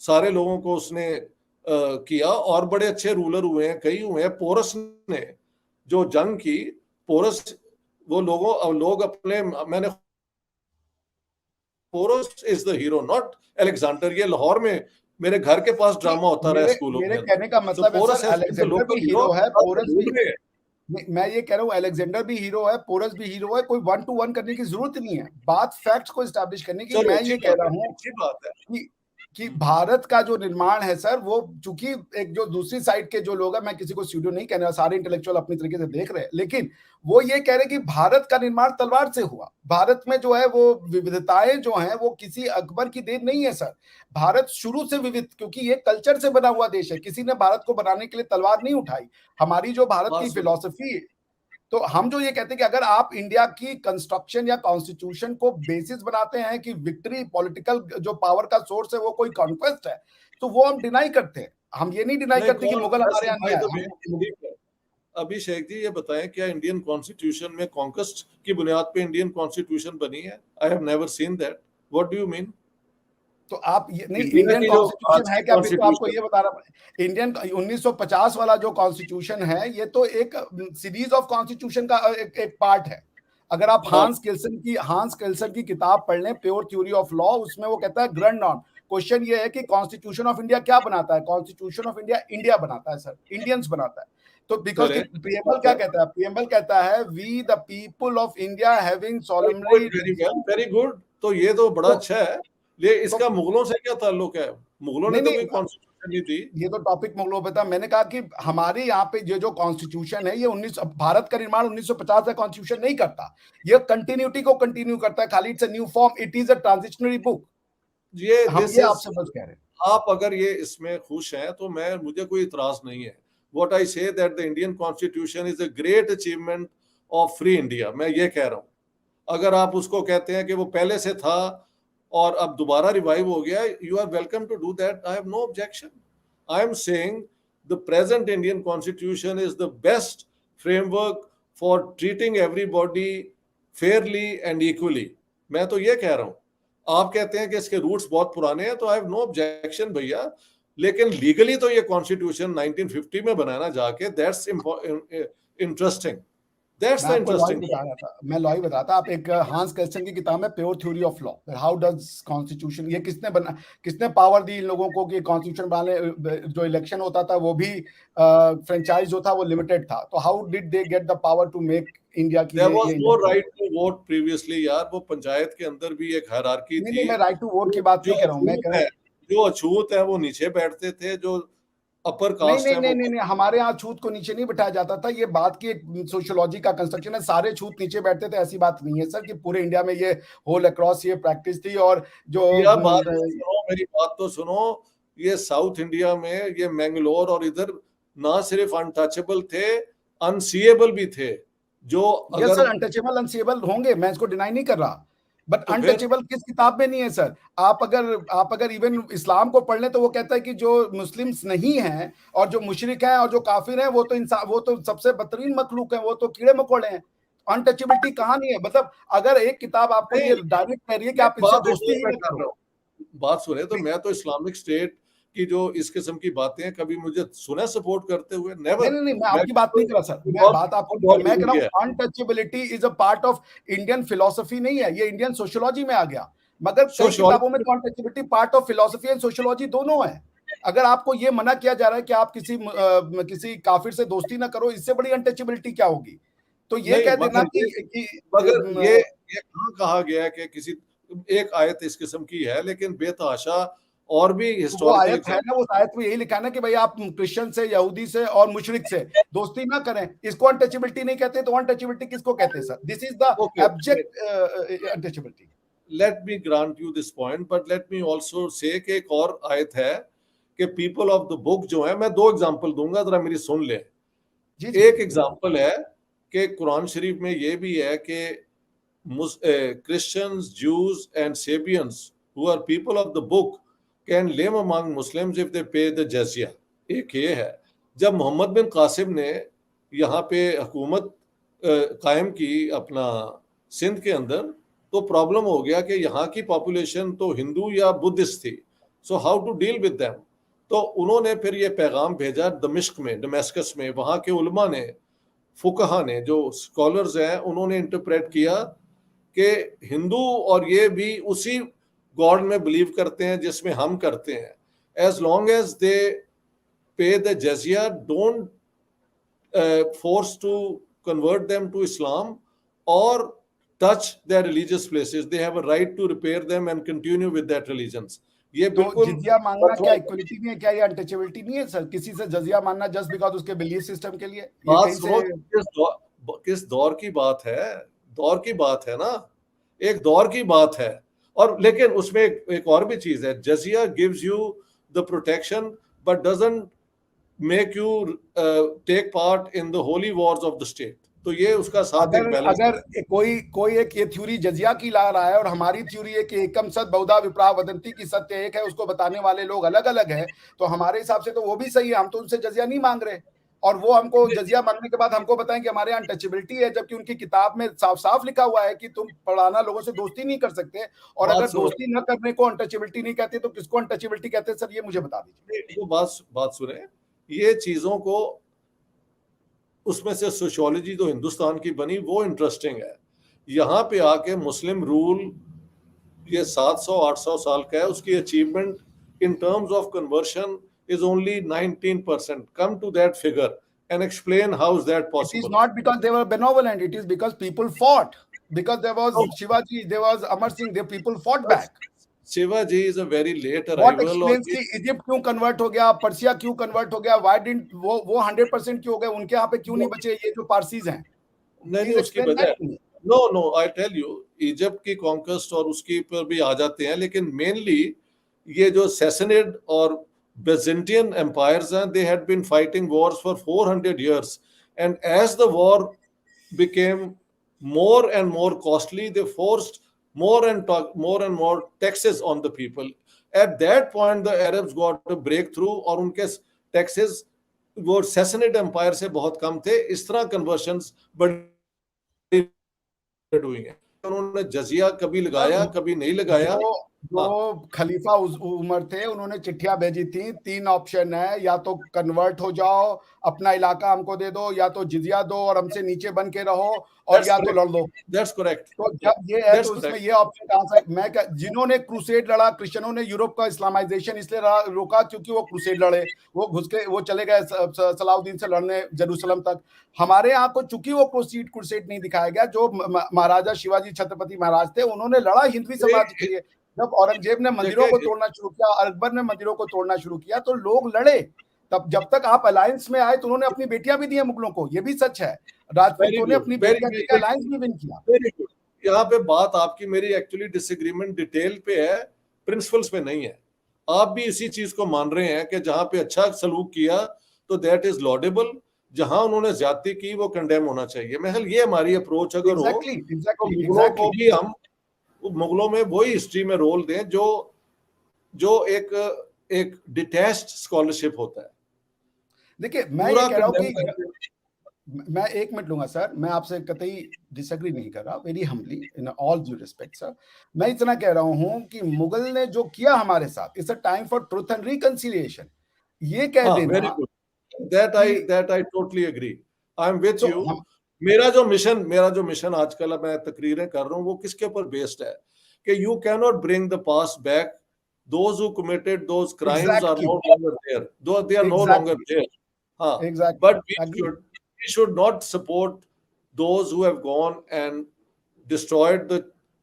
सारे लोगों को उसने किया। और बड़े अच्छे रूलर हुए हैं, कई हुए हैं। पोरस ने जो जंग की, पोरस वो लोग अपने, मैंने, Porus is the hero not Alexander. ये लाहौर में मेरे घर के पास
नहीं,
ड्रामा होता रहा
मेरे
स्कूलों के
मेरे
अंदर।
कहने का
तो
मतलब है sir,
Porus has been the
Alexander भी
लोकल हीरो।
हीरो है,
अब वो
पोरस भी,
ढूंढ रहे हैं।
मैं ये कह रहा हूँ अलेक्जेंडर भी हीरो है, पोरस भी हीरो है। कोई 1 to 1 करने की जरूरत नहीं है, बात फैक्ट्स को एस्टैब्लिश करने की।
चलो
मैं
अच्छी
ये कह
बात
रहा
है,
हूँ
अच्छी बात है।
कि भारत का जो निर्माण है सर, वो चूंकि एक जो दूसरी साइड के जो लोग हैं, मैं किसी को स्टूडियो नहीं कहने, सारे इंटेलेक्चुअल अपनी तरीके से देख रहे हैं, लेकिन वो ये कह रहे हैं कि भारत का निर्माण तलवार से हुआ। भारत में जो है वो विविधताएं जो हैं वो किसी अकबर की देन नहीं है सर। भारत शुरू से विविध, क्योंकि ये कल्चर से बना हुआ देश है, किसी ने भारत को बनाने के लिए तलवार नहीं उठाई। हमारी जो भारत
बात
की
सुनो,
फिलॉसफी, तो हम जो ये कहते हैं कि अगर आप इंडिया की कंस्ट्रक्शन या कॉन्स्टिट्यूशन को बेसिस बनाते हैं कि विक्ट्री, पॉलिटिकल जो पावर का सोर्स है वो कोई कॉन्क्वेस्ट है, तो वो हम डिनाई करते हैं। हम ये नहीं डिनाई
नहीं
करते कि
कौन
मुगल हमारे यहाँ नहीं
भाई तो
आए।
अभिषेक जी ये बताएं, क्या इंडियन कॉन्स्टिट्यूशन में कॉन्क्वेस्ट की बुनियाद पे इंडियन कॉन्स्टिट्यूशन बनी है? I have never seen that. What do you mean?
तो आप ये नहीं,
इंडिया
इंडियन
की जो
कॉन्स्टिट्यूशन
आज
है
की
क्या? फिर तो आपको
कॉन्स्टिट्यूशन
ये बता रहा, इंडियन 1950 वाला जो कॉन्स्टिट्यूशन है ये तो एक सीरीज ऑफ कॉन्स्टिट्यूशन का एक पार्ट है। अगर आप
हाँ
हांस केल्सन की किताब पढ़ लें, प्योर थ्योरी ऑफ लॉ, उसमें वो कहता है ग्रैंड नॉन। क्वेश्चन ये है कि कॉन्स्टिट्यूशन ऑफ इंडिया क्या बनाता है? कॉन्स्टिट्यूशन ऑफ इंडिया इंडिया बनाता है सर, इंडियंस बनाता है। तो बिकॉज
करेक्ट
प्रियम्बल क्या कहता है? प्रियम्बल कहता है we the people of India having solemnly.
Very well very good, तो ये तो बड़ा
तो,
अच्छा है। ये
तो
इसका मुगलों से क्या ताल्लुक है? मुगलों ने
नहीं
तो
नहीं,
कोई कॉन्स्टिट्यूशन नहीं दी।
ये तो टॉपिक मुगलों पे था। मैंने कहा कि हमारे यहाँ पे ये जो कॉन्स्टिट्यूशन है, ये 19 भारत का निर्माण 1950 का कॉन्स्टिट्यूशन नहीं करता, ये कंटिन्यूटी को कंटिन्यू करता है खाली। It's a new form, it is a transitionary book.
ये
हम
दिस
ये
इज,
आपसे बस कह रहे हैं।
आप अगर ये इसमें खुश हैं तो मैं, मुझे कोई इतराज नहीं है। What I say that the Indian constitution is a great achievement of free India, मैं ये कह रहा हूं। अगर आप उसको कहते हैं कि वो पहले से था और अब दोबारा रिवाइव हो गया, you are welcome to do that, I have no objection. I am saying the present Indian constitution is the best framework for treating everybody fairly and equally. मैं तो ये कह रहा हूं। आप कहते हैं कि इसके रूट्स बहुत पुराने हैं, तो आई हैव नो ऑब्जेक्शन भैया, लेकिन लीगली तो ये कॉन्स्टिट्यूशन 1950 में बनाना जाके, दैट्स इंटरेस्टिंग, दैट्स
मैं
द
आपको लॉ ही
इंटरेस्टिंग
बता
पार्ट।
रहा था, मैं लॉ ही बता रहा था। आप एक हांस कैल्सन की किताब है pure theory of law, how does constitution, ये किसने पावर दी इन लोगों को कि कॉन्स्टिट्यूशन बनाने? जो इलेक्शन होता था वो भी फ्रेंचाइज जो था वो लिमिटेड था, तो how did they get the power to make India की
देयर
ये
was no
Indian?
Right to vote previously यार, वो पंचायत के अंदर भी एक हायरार्की
नहीं नहीं,
थी।
मैं राइट टू वोट की बात
जो
नहीं कर रहा हूँ, मैं कह
अछूत
रहा
है,
हूँ।
जो अछूत है वो नीचे बैठते थे, जो अपर
नहीं
कास्ट
नहीं
है
नहीं
वो
नहीं नहीं, हमारे यहाँ छूत को नीचे नहीं बिठाया जाता था। ये बात की सोशियोलॉजी का कंस्ट्रक्शन है, सारे छूत नीचे बैठते थे, ऐसी बात नहीं है सर कि पूरे इंडिया में ये होल अक्रॉस ये प्रैक्टिस थी। और जो
यह बात तो सुनो, मेरी बात तो सुनो। ये साउथ इंडिया में, ये मैंगलोर और इधर ना सिर्फ अनटचेबल थे, अनसीएबल भी थे। जो
यस
अगर
सर, अनटचेबल अनसीएबल होंगे, मैं इसको डिनाई नहीं कर रहा, बट
तो फिर
अनटचेबल किस किताब में नहीं है सर? आप अगर इवन इस्लाम को पढ़ लें तो वो कहता है कि जो मुस्लिम्स नहीं हैं और जो मुशरिक हैं और जो काफिर हैं वो तो इंसान, वो तो सबसे बदतरीन मखलूक हैं, वो तो कीड़े मकोड़े हैं। अनटचेबिलिटी कहाँ नहीं है? मतलब अगर एक किताब आपको
नहीं,
ये डायरेक्ट कह रही है कि
मैं
आप इससे
बात
दोस्ती
इसलिए
ही
मैं
ना
कर रहा
करो।
हूँ, बात सुने तो,
नहीं
मैं तो इस्लामिक स्टेट की जो इस किस्म की बातें हैं, कभी मुझे सुना सपोर्ट करते हुए,
नहीं
नेवर।
नहीं नहीं, मैं
मैं
आपकी बात नहीं कर रहा सर, मैं
बहुत
बात आपकी नहीं कर,
बहुत
मैं कह रहा
बुजुर्ग है।
हूँ untouchability is a part of Indian philosophy नहीं है, ये इंडियन सोशियोलॉजी में आ गया। मगर कई किताबों में
सोशियोलॉजी
तो untouchability part of philosophy and sociology दोनों है। अगर आपको ये मना किया जा रहा है कि आप किसी काफिर से दोस्ती ना करो, इससे बड़ी अनटचेबिलिटी क्या होगी? तो ये
नहीं,
कह देना
मगर
कि
ये कहाँ कहा गया है कि किसी, एक आयत इस किस्म की है, लेकिन बेतहाशा और भी
तो वो
हिस्टोरिकल
आयत है
एग्जाम्पल।
ना, उस आयत में यही लिखा है ना कि भाई आप क्रिश्चियन से, यहूदी से और मुशरिक से दोस्ती ना करें। इसको अनटचेबिलिटी नहीं कहते, तो अनटचेबिलिटी किसको कहते हैं sir? This is the
okay,
abject untouchability.
Let me grant you this point, but let me also say कि एक और आयत है कि पीपल ऑफ द बुक जो है, मैं दो एग्जांपल दूंगा, जरा मेरी सुन ले।
जी जी
एक
बिल्कुल।
एग्जांपल है कि कुरान शरीफ में ये भी है कि Christians, Jews, and Sabians, who are people of the book, can live among Muslims if they pay the jizya. एक ये है। जब मोहम्मद बिन कासिम ने यहाँ पे हुकूमत कायम की अपना सिंध के अंदर, तो प्रॉब्लम हो गया कि यहाँ की पॉपुलेशन तो हिंदू या बुद्धिस्ट थी, so how to deal with them. तो उन्होंने फिर ये पैगाम भेजा दमिश्क में, दमेस्कस में, वहाँ के उलमा ने, फुकहा ने, जो स्कॉलर्स हैं, उन्होंने इंटरप्रेट किया कि हिंदू और ये भी उसी गॉड में बिलीव करते हैं जिसमें हम करते हैं। As long as they pay the jizya, don't forced to convert them to Islam or touch their religious places. They have a right to repair them and continue with that religions. ये
तो
बिल्कुल
जिजिया मांगना क्या इक्वलिटी नहीं है क्या? ये untouchability नहीं है सर? किसी से जजिया मानना जस्ट बिकॉज उसके बिलीफ सिस्टम के लिए, ये
बात
कहीं
सुनो,
से
किस दौर की बात है? दौर की बात है ना, एक दौर की बात है। और लेकिन उसमें एक और भी चीज है, jizya gives you the protection but doesn't make you take part in the holy wars of the state. तो ये उसका साथ एक
अगर
बैलेंस
अगर कोई एक ये थ्योरी जजिया की ला रहा है और हमारी थ्योरी है कि एकम सत बहुधा विप्रा वदंती की सत्य एक है, उसको बताने वाले लोग अलग अलग है, तो हमारे हिसाब से तो वो भी सही है, हम तो उनसे जजिया नहीं मांग रहे। और वो हमको जजिया मानने के बाद हमको बताएं कि हमारे यहाँ अनटचेबिलिटी है, जबकि उनकी किताब में साफ साफ लिखा हुआ है कि तुम पढ़ाना लोगों से दोस्ती नहीं कर सकते, और
बात
अगर
सुनो,
दोस्ती न करने को अनटचेबिलिटी नहीं कहते तो किसको अनटचेबिलिटी कहते हैं सर, ये मुझे बता दीजिए।
वो बात सुने, ये चीजों को, उसमें से सोशियोलॉजी जो हिंदुस्तान की बनी वो इंटरेस्टिंग है। यहाँ पे आके मुस्लिम रूल ये 700-800 साल का है, उसकी achievement in terms of conversion is only 19%. Come to that figure and explain how is that
It is
possible.
not because they were benevolent, it is because people fought, because there was Shivaji, there was Amar Singh, the people fought back.
Shivaji is a very late
What
arrival.
explains कि Egypt क्यों convert हो गया, Persia क्यों convert हो गया, why didn't वो 100% क्यों हो गए, उनके यहाँ पे क्यों नहीं बचे ये जो पारसीज हैं?
नहीं, उसकी वजह, no I tell you, Egypt की कॉन्क्वेस्ट और उसके ऊपर भी आ जाते हैं, लेकिन मेनली ये जो सैसनेड और Byzantine empires and they had been fighting wars for 400 years, and as the war became more and more costly, they forced more and more taxes on the people. At that point the Arabs got a breakthrough और उनके taxes वो Sassanid empire से बहुत कम थे। इस तरह conversions बड़ी हुई हैं। उन्होंने जजिया कभी लगाया कभी नहीं लगाया।
जो खलीफा उमर थे उन्होंने चिट्ठियां भेजी थी, 3 ऑप्शन है, या तो कन्वर्ट हो जाओ, अपना इलाका हमको दे दो, या तो जिजिया दो और हमसे नीचे बन के रहो, और या तो लड़ दो।
That's correct.
तो जब ये है तो इसमें ये ऑप्शन कहां से, मैं जिन्होंने क्रूसेड लड़ा, क्रिश्चियनों ने यूरोप का इस्लामाइजेशन इसलिए रोका क्योंकि वो क्रूसेड लड़े, वो घुस के वो चले गए सलाउद्दीन से लड़ने जेरूसलम तक। हमारे यहाँ को चूंकि वो क्रूसेड नहीं दिखाया गया, जो महाराजा शिवाजी छत्रपति महाराज थे उन्होंने लड़ा हिंदवी समाज के लिए। जब औरंगजेब ने मंदिरों को तोड़ना शुरू किया, अकबर ने मंदिरों को तोड़ना शुरू किया, तो लोग लड़े। तब जब तक आप अलायंस में आए तो उन्होंने अपनी बेटियां भी दी हैं मुगलों को, ये भी सच है। राजपूतों ने अपनी बेटियां दी, अलायंस भी विन किया।
Very good. यहाँ पे बात आपकी मेरी एक्चुअली डिसएग्रीमेंट डिटेल पे है, प्रिंसिपल्स पे नहीं है। आप भी इसी चीज को मान रहे हैं कि जहां पे अच्छा सलूक किया तो दैट इज लॉडेबल, जहां उन्होंने ज्यादती की वो कंडेम होना चाहिए। महल ये हमारी अप्रोच अगर हो तो मुगलों को भी हम मुगलों में वही हिस्ट्री में रोल दें जो एक डिटैच्ड स्कॉलरशिप होता है।
देखिए मैं ये कह रहा हूं कि मैं 1 मिनट लूंगा सर, मैं आपसे कतई डिसएग्री नहीं कर रहा, very humbly in all due respect sir. मैं इतना कह रहा हूं कि मुगल ने जो किया हमारे साथ, it's a time for truth and reconciliation, ये कह देना।
Very good, that I totally agree, I am with you. मेरा जो मिशन आजकल मैं तकरीरें कर रहा हूं वो किसके ऊपर बेस्ड है कि you can not bring the past back, those who committed those crimes are no longer there, though they are no longer there. हां, but we should not support those who have gone and destroyed the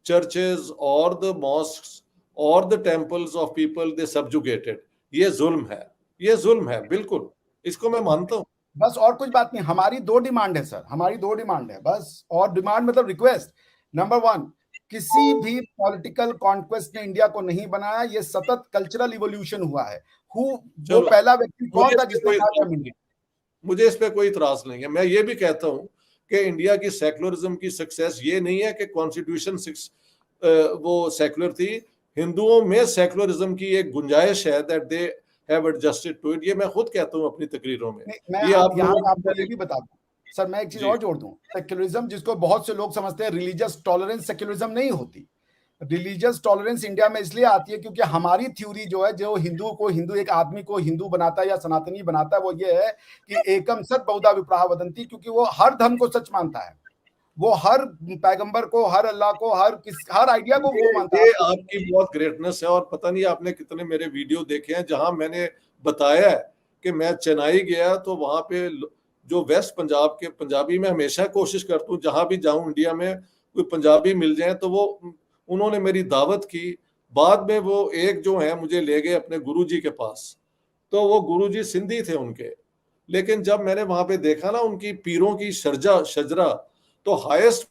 churches or the mosques or the temples of people they subjugated. ये जुल्म है बिल्कुल, इसको मैं मानता हूं।
बस और कुछ बात नहीं, हमारी 2 डिमांड है सर, हमारी 2 डिमांड है बस। और डिमांड मतलब रिक्वेस्ट। नंबर 1, किसी भी पॉलिटिकल कॉन्क्वेस्ट ने इंडिया को नहीं बनाया, ये सतत कल्चरल इवोल्यूशन हुआ है। जो पहला व्यक्ति कौन था जिसने कहा?
मुझे इस पे कोई इतराज नहीं है। मैं ये भी कहता हूं कि इंडिया की सेक्युलरिज्म की सक्सेस ये नहीं है कि कॉन्स्टिट्यूशन वो सेक्युलर थी, हिंदुओं में सेक्युलरिज्म की एक गुंजाइश है that they have adjusted to it. ये मैं खुद कहता हूं अपनी तकरीरों में।
ये आपको ये भी बता दूं सर, मैं एक चीज और जोड़ दूं, सेक्युलरिज्म जिसको बहुत से लोग समझते हैं रिलीजियस टॉलरेंस, सेक्युलरिज्म नहीं होती। रिलीजियस टॉलरेंस इंडिया में इसलिए आती है क्योंकि हमारी थ्योरी जो है, जो हिंदू एक आदमी को हिंदू बनाता है या सनातनी बनाता है, वो ये है कि एकम सत बहुधा विप्राह वदंती, क्योंकि वो हर धर्म को सच मानता है, वो हर पैगंबर को, हर अल्लाह को, हर आइडिया को वो मानता है।
आपकी बहुत ग्रेटनेस है, और पता नहीं आपने कितने मेरे वीडियो देखे हैं जहां मैंने बताया है कि मैं चेन्नई गया तो वहां पे जो वेस्ट पंजाब के पंजाबी, मैं हमेशा कोशिश करता हूँ जहां भी जाऊं इंडिया में कोई पंजाबी मिल जाए तो वो उन्होंने मेरी दावत की। बाद में वो एक जो है मुझे ले गए अपने गुरुजी के पास, तो वो गुरुजी सिंधी थे उनके, लेकिन जब मैंने वहां पे देखा ना उनकी पीरों की शजरा, तो हाईएस्ट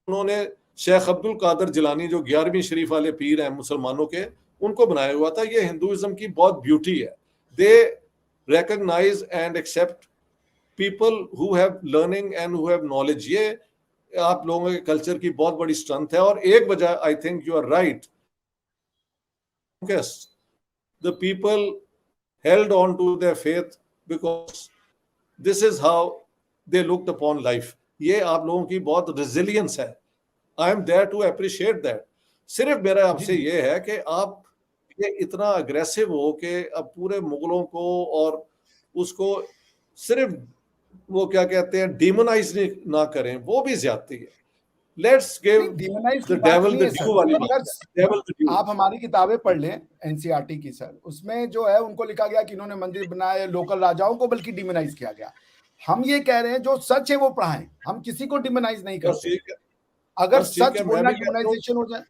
उन्होंने शेख अब्दुल कादर जिलानी जो 11वीं शरीफ वाले पीर हैं मुसलमानों के, उनको बनाया हुआ था। ये हिंदुइज्म की बहुत ब्यूटी है, दे recognize and accept people who have learning and who have knowledge। ये आप लोगों के कल्चर की बहुत बड़ी स्ट्रेंथ है। और एक वजह, I think you are right, the people held on to their faith because this is how they looked upon life. ये आप लोगों की बहुत रेजिलियंस है, I am there to appreciate that. सिर्फ मेरा आपसे ये है कि आप ये इतना अग्रेसिव हो कि अब पूरे मुगलों को और उसको सिर्फ वो क्या कहते हैं डीमोनाइज ना करें, वो भी ज्यादती है। लेट्स गिव
डिमोनाइज की
द
बात
डेविल
नहीं
द
है
ड्यू वाली
सर।
बात है, डेविल द ड्यू।
आप हमारी किताबें पढ़ लें एनसीईआरटी की सर, उसमें जो है उनको लिखा गया कि इन्होंने मंदिर बनाए, लोकल राजाओं को बल्कि डिमोनाइज किया गया। हम ये कह रहे हैं जो सच है वो पढ़ाएं, हम किसी को डिमोनाइज नहीं
बस
करते।
ठीक है,
अगर
बस ठीक
सच
है। मैं
बोलना
भी कहता हूँ,
डिमोनाइजेशन हो जाए।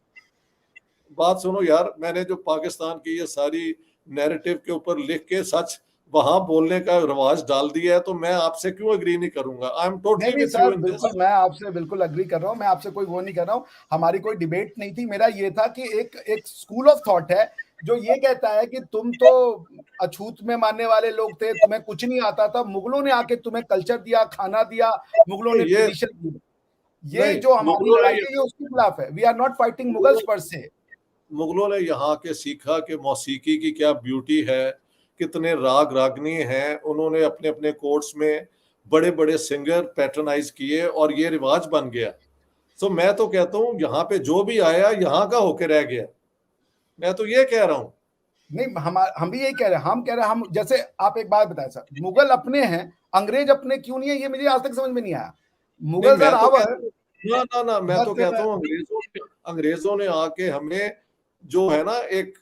बात सुनो यार, मैंने जो पाकिस्तान की ये सारी नैरेटिव के ऊपर लिख के सच वहां बोलने का रिवाज डाल दिया है, तो मैं आपसे क्यों एग्री नहीं करूंगा? आई एम
नहीं
टोटली
नहीं
with you
sir,
in this.
बिल्कुल मैं आपसे बिल्कुल अग्री कर रहा हूँ, मैं आपसे कोई वो नहीं कर रहा हूँ, हमारी कोई डिबेट नहीं थी। मेरा ये था कि एक स्कूल ऑफ थॉट है जो ये कहता है कि तुम तो अछूत में मानने वाले लोग थे, तुम्हें कुछ नहीं आता था, मुगलों ने आके तुम्हें कल्चर दिया, खाना दिया, मुगलों ने
ये
ट्रेडिशन दिए। ये
नहीं,
जो हमारी
मुगलों ने
लड़ाई है ये उसके खिलाफ है। We are not fighting Mughals per se.
मुगलों ने यहाँ के सीखा कि मौसीकी की क्या ब्यूटी है, कितने राग रागनी हैं। उन्होंने अपने अपने कोर्ट्स में बड़े बड़े सिंगर पैटर्नाइज किए और ये रिवाज बन गया। सो मैं तो कहता हूँ यहाँ पे जो भी आया यहाँ का होके रह गया। मैं तो ये कह रहा हूँ।
नहीं, हम भी यही कह रहे हैं, हम कह रहे हैं, हम जैसे आप एक बात बताएं सर, मुगल अपने हैं, अंग्रेज अपने क्यों नहीं है, ये मुझे आज तक समझ में नहीं आया।
नहीं,
मुगल्स आर
मैं तो
आवर।
कहता हूँ ना ना ना, मैं तो कहता हूँ अंग्रेजों ने आके हमें जो है ना एक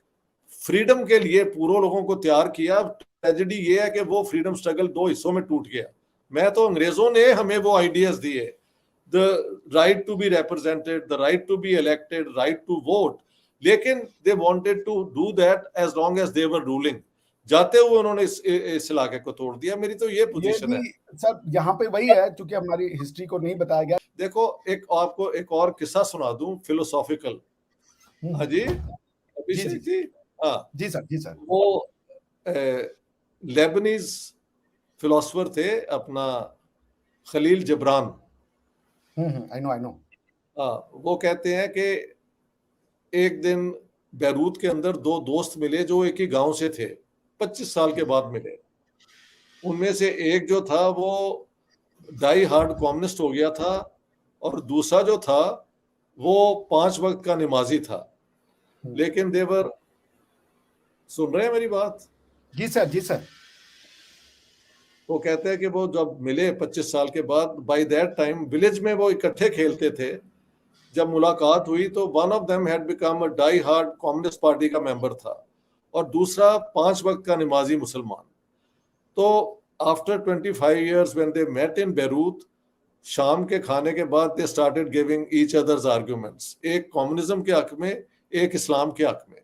फ्रीडम के लिए पूरे लोगों को तैयार किया। ट्रेजेडी ये है कि वो फ्रीडम स्ट्रगल दो हिस्सों में टूट गया। मैं तो अंग्रेजों ने हमें वो आइडियाज दिए, the right to be represented, the right to be elected, right to vote, लेकिन they wanted to do that as long as they were ruling. जाते हुए उन्होंने इस इलाके को तोड़ दिया। मेरी तो ये पोजीशन है
सर। यहाँ पे वही है, क्योंकि हमारी हिस्ट्री को नहीं बताया गया।
देखो, आपको एक और किस्सा सुना दूं फिलोसॉफिकल। हाँ जी,
जी
अभिषेक जी। हाँ
जी सर, जी सर।
वो लेबनीज फिलोसफर थे अपना खलील जिब्रान।
I know.
हाँ, वो कहते हैं कि एक दिन बैरूत के अंदर दो दोस्त मिले जो एक ही गांव से थे, 25 साल के बाद मिले। उनमें से एक जो था वो डाई हार्ड कम्युनिस्ट हो गया था और दूसरा जो था वो 5 वक्त का नमाजी था। लेकिन देवर, सुन रहे हैं मेरी बात?
जी सर, जी सर।
वो कहते हैं कि वो जब मिले 25 साल के बाद, बाय दैट टाइम विलेज में वो इकट्ठे खेलते थे। जब मुलाकात हुई तो one of them had become a die hard communist party का मेंबर था और दूसरा 5 वक्त का नमाजी मुसलमान। तो after 25 years when they met in Beirut, शाम के खाने के बाद they started giving each others arguments, एक कम्युनिज्म के हक में, एक इस्लाम के हक में।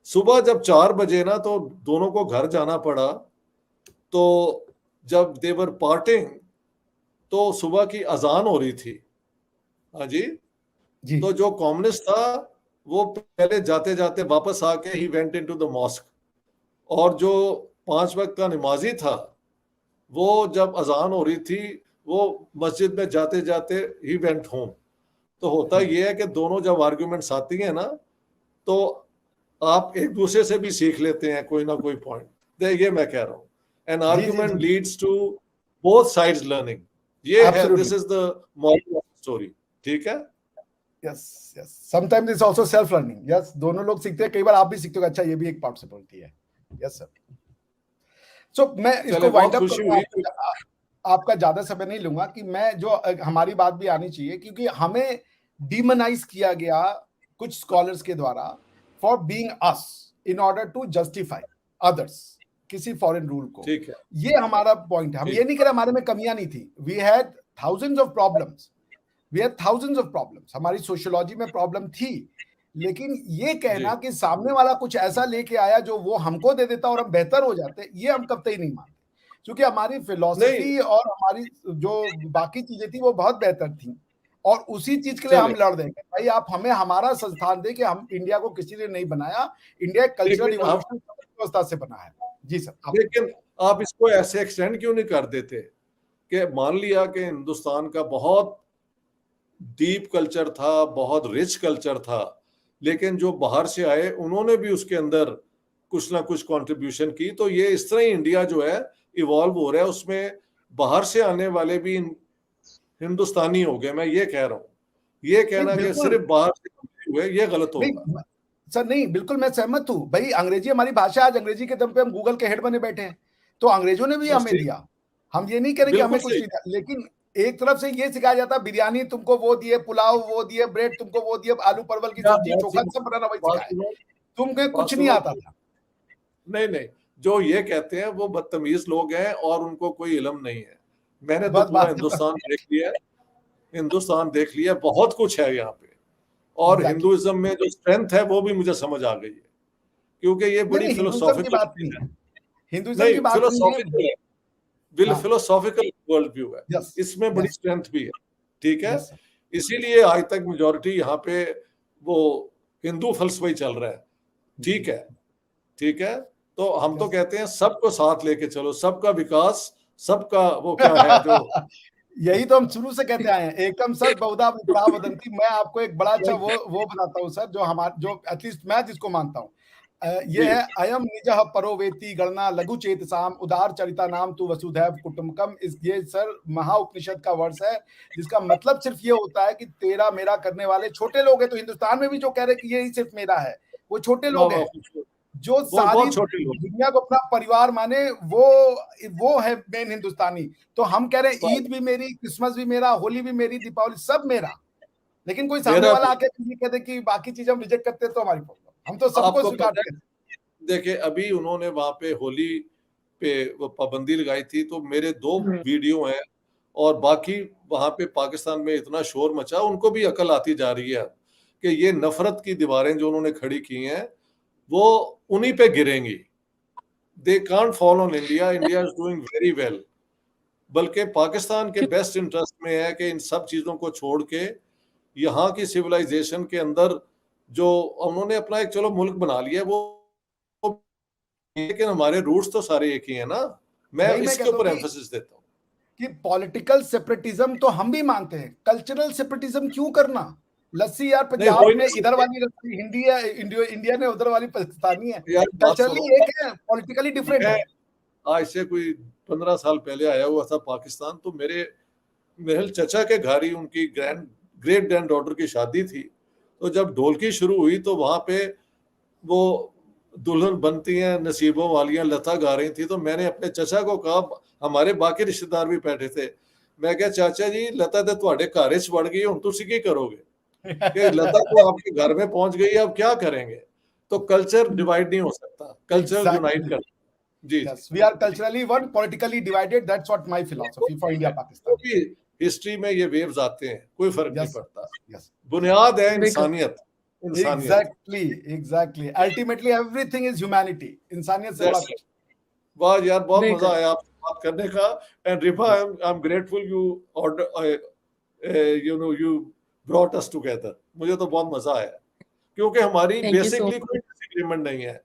सुबह जब 4 बजे ना तो दोनों को घर जाना पड़ा। तो जब देवर पार्टिंग तो सुबह की अजान हो रही थी। हाँ जी, तो जो कम्युनिस्ट था वो पहले जाते जाते वापस आके he went into the mosque, और जो 5 वक्त का नमाजी था वो जब अजान हो रही थी वो मस्जिद में जाते जाते ही वेंट होम। तो होता ये है कि दोनों जब आर्ग्यूमेंट्स आती हैं ना तो आप एक दूसरे से भी सीख लेते हैं कोई ना कोई पॉइंट। ये मैं कह रहा हूँ, an argument leads to both sides learning. ये है, this is the moral of story. ठीक है?
Yes yes, sometimes it's also self learning. Yes, दोनों लोग सीखते हैं, कई बार आप भी सीखते हो, अच्छा ये भी एक पॉसिबिलिटी है। Yes sir. सो मैं इसको वाइंड अप करूंगा, आपका ज्यादा समय नहीं लूंगा, कि मैं जो हमारी बात भी आनी चाहिए, क्योंकि हमें डिमोनाइज किया गया कुछ स्कॉलर्स के द्वारा for being us in order to justify others, किसी फॉरेन रूल को।
ठीक है,
ये हमारा पॉइंट है। हम ये नहीं कह रहे हमारे में कमियां नहीं थी। We had thousands of problems, हमारी सोशियोलॉजी में प्रॉब्लम थी, लेकिन ये कहना कि सामने वाला कुछ ऐसा लेके आया जो वो हमको दे देता और हम बेहतर हो जाते, ये हम कब तक ही नहीं मानते, क्योंकि हमारी फिलॉसफी और हमारी जो बाकी चीजें थी वो बहुत बेहतर थी, और उसी चीज के लिए हम लड़ देंगे। भाई आप हमें हमारा संस्थान दे कि हम इंडिया को किसी ने नहीं बनाया, इंडिया कल्चरल इवोल्यूशन व्यवस्था से बना है। जी सर।
लेकिन आप इसको ऐसे एक्सटेंड क्यों नहीं कर देते कि मान लिया कि हिंदुस्तान का बहुत डीप कल्चर था, बहुत रिच कल्चर था, लेकिन जो बाहर से आए उन्होंने भी उसके अंदर कुछ ना कुछ कंट्रीब्यूशन की, तो ये इस तरह ही इंडिया जो है इवॉल्व हो रहा है। उसमें बाहर से आने वाले भी हिंदुस्तानी हो गए। मैं ये कह रहा हूँ, ये कहना कि सिर्फ बाहर से हुए ये गलत होगा।
सर नहीं, बिल्कुल मैं सहमत हूँ भाई। अंग्रेजी हमारी भाषा, आज अंग्रेजी के दम पे हम गूगल के हेड बने बैठे हैं, तो अंग्रेजों ने भी हमें दिया। हम ये नहीं कह रहे कि हमें कुछ नहीं दिया, लेकिन एक तरफ से ये सिखाया जाता, बिरयानी तुमको वो दिए, पुलाव वो दिए, ब्रेड तुमको वो दिए, आलू परवल की सब्जी, चोखा सब बनाना वही सिखाया, तुमको कुछ नहीं आता था।
नहीं नहीं, जो ये कहते हैं वो बदतमीज लोग हैं और उनको कोई इल्म नहीं है। मैंने तो पूरा हिंदुस्तान देख लिया, हिंदुस्तान देख लिया, बहुत कुछ है यहाँ पे। और हिंदुइज्म में जो स्ट्रेंथ है वो भी मुझे समझ आ गई है, क्योंकि ये बड़ी फिलोसॉफिकल
बात नहीं है, हिंदुइज्म की बात नहीं है,
फिलोसॉफिकल वर्ल्ड व्यू है, इसमें बड़ी स्ट्रेंथ भी है। ठीक है, इसीलिए आज तक मेजॉरिटी यहाँ पे वो हिंदू फलसफा ही चल रहा है। ठीक है, ठीक है, तो हम तो कहते हैं सबको साथ लेके चलो, सबका विकास, सबका वो क्या है जो
यही तो हम शुरू से कहते आए हैं, एकम सर बहुधा वदंती। मैं आपको एक बड़ा अच्छा वो बताता हूँ सर, जो एटलीस्ट मैं जिसको मानता हूँ, ये है अयम निजः परोवेति गणना लघु चेतसाम उदार चरिता नाम तु वसुधैव कुटुंबकम। ये सर महाउपनिषद का वर्ष है, जिसका मतलब सिर्फ ये होता है कि तेरा मेरा करने वाले छोटे लोग हैं। तो हिंदुस्तान में भी जो कह रहे कि यही सिर्फ मेरा है, वो छोटे लोग हैं। जो सारी दुनिया को अपना परिवार माने, वो है मेन हिंदुस्तानी। तो हम कह रहे हैं ईद भी मेरी, क्रिसमस भी मेरा, होली भी मेरी, दीपावली सब मेरा। लेकिन कोई सामने वाला आके कहते कि बाकी चीजें हम रिजेक्ट करते हैं, तो हमारी प्रॉब्लम। हम तो सबको स्वीकार करते हैं।
देखिए, अभी उन्होंने वहां पे होली पे वो पाबंदी लगाई थी, तो मेरे 2 वीडियो हैं, और बाकी वहां पे पाकिस्तान में इतना शोर मचा, उनको भी अकल आती जा रही है कि ये नफरत की दीवारें जो उन्होंने खड़ी की हैं वो उन्हीं पे गिरेंगी। They can't fall on India, India is doing very well. बल्कि पाकिस्तान के बेस्ट इंटरेस्ट में है कि इन सब चीजों को छोड़ के यहाँ की सिविलाइजेशन के अंदर जो उन्होंने अपना एक चलो मुल्क बना लिया है, वो लेकिन हमारे रूट्स तो सारे एक ही है ना। मैं इसके ऊपर एम्फेसिस देता हूँ
कि पॉलिटिकल सेपरेटिज्म तो हम भी मानते हैं, कल्चरल सेपरेटिज्म क्यों करना? लस्सी यार पंजाब में इधर वाली लस्सी हिंदी है, इंडिया ने उधर वाली पाकिस्तानी है, कल्चरली एक है, पॉलिटिकली डिफरेंट है।
आज से कोई 15 साल पहले आया हुआ था पाकिस्तान, तो मेरे चचा के घर ही उनकी ग्रेट ग्रैंड डॉटर की शादी थी। तो जब ढोलकी शुरू हुई तो वहां पे वो दुल्हन बनती हैं नसीबों वालियां लता गा रही थी। तो मैंने अपने चचा को कहा, हमारे बाकी रिश्तेदार भी बैठे थे, मैं क्या चाचा जी लता तो तुहाडे घर च वड़ गई, हुण तुसीं की करोगे? कि लता तो आपके घर में पहुंच गई, अब क्या करेंगे? तो कल्चर डिवाइड नहीं हो सकता, कल्चर यूनाइट कर। जी,
we are culturally one, politically divided, that's what my philosophy for India Pakistan.
History में ये वेव्स आते हैं, कोई फर्क नहीं पड़ता। बुनियाद है इंसानियत।
Exactly. Ultimately, everything is humanity. इंसानियत से बड़ा कुछ।
वाह यार, बहुत मजा आया आपसे बात करने का। And रिफा, I am grateful you brought us together. मुझे तो बहुत मजा आया, क्योंकि हमारी बेसिकली कोई डिसएग्रीमेंट नहीं है।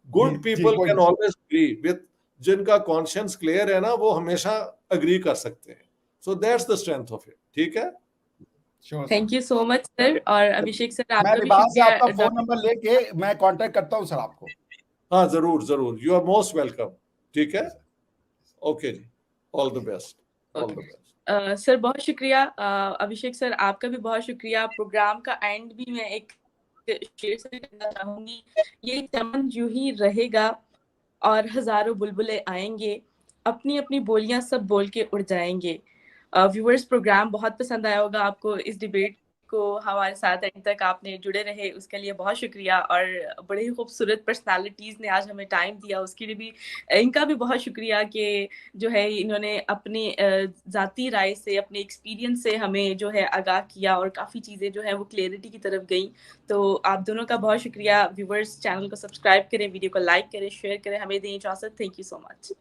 Good people can always agree with, जिनका कॉन्शियंस क्लियर है ना, वो हमेशा एग्री कर सकते हैं। So that's the strength of it. ठीक है,
thank you so much sir. और अभिषेक सर, आपका भी
शुक्रिया। आपका फोन नंबर लेके मैं कांटेक्ट करता हूं सर आपको।
हाँ, जरूर जरूर, यू आर मोस्ट वेलकम। ठीक है, okay ji, all the best, all the best.
Sir बहुत शुक्रिया। अभिषेक सर, आपका भी बहुत शुक्रिया। प्रोग्राम का एंड भी मैं एक शेर से करना चाहूंगी, ये चमन यूं ही रहेगा और हजारों बुलबुलें आएंगे, अपनी अपनी बोलियां सब बोल के उड़ जाएंगे। व्यूअर्स, प्रोग्राम बहुत पसंद आया होगा आपको। इस डिबेट को हमारे साथ एंड तक आपने जुड़े रहे, उसके लिए बहुत शुक्रिया। और बड़े ही खूबसूरत पर्सनालिटीज़ ने आज हमें टाइम दिया, उसके लिए भी इनका भी बहुत शुक्रिया कि जो है इन्होंने अपने ज़ाती राय से, अपने एक्सपीरियंस से हमें जो है आगाह किया, और काफ़ी चीज़ें जो है वो क्लियरिटी की तरफ गई। तो आप दोनों का बहुत शुक्रिया। व्यूअर्स, चैनल को सब्सक्राइब करें, वीडियो को लाइक करें, शेयर करें, हमें दें इजाज़त। Thank you so much.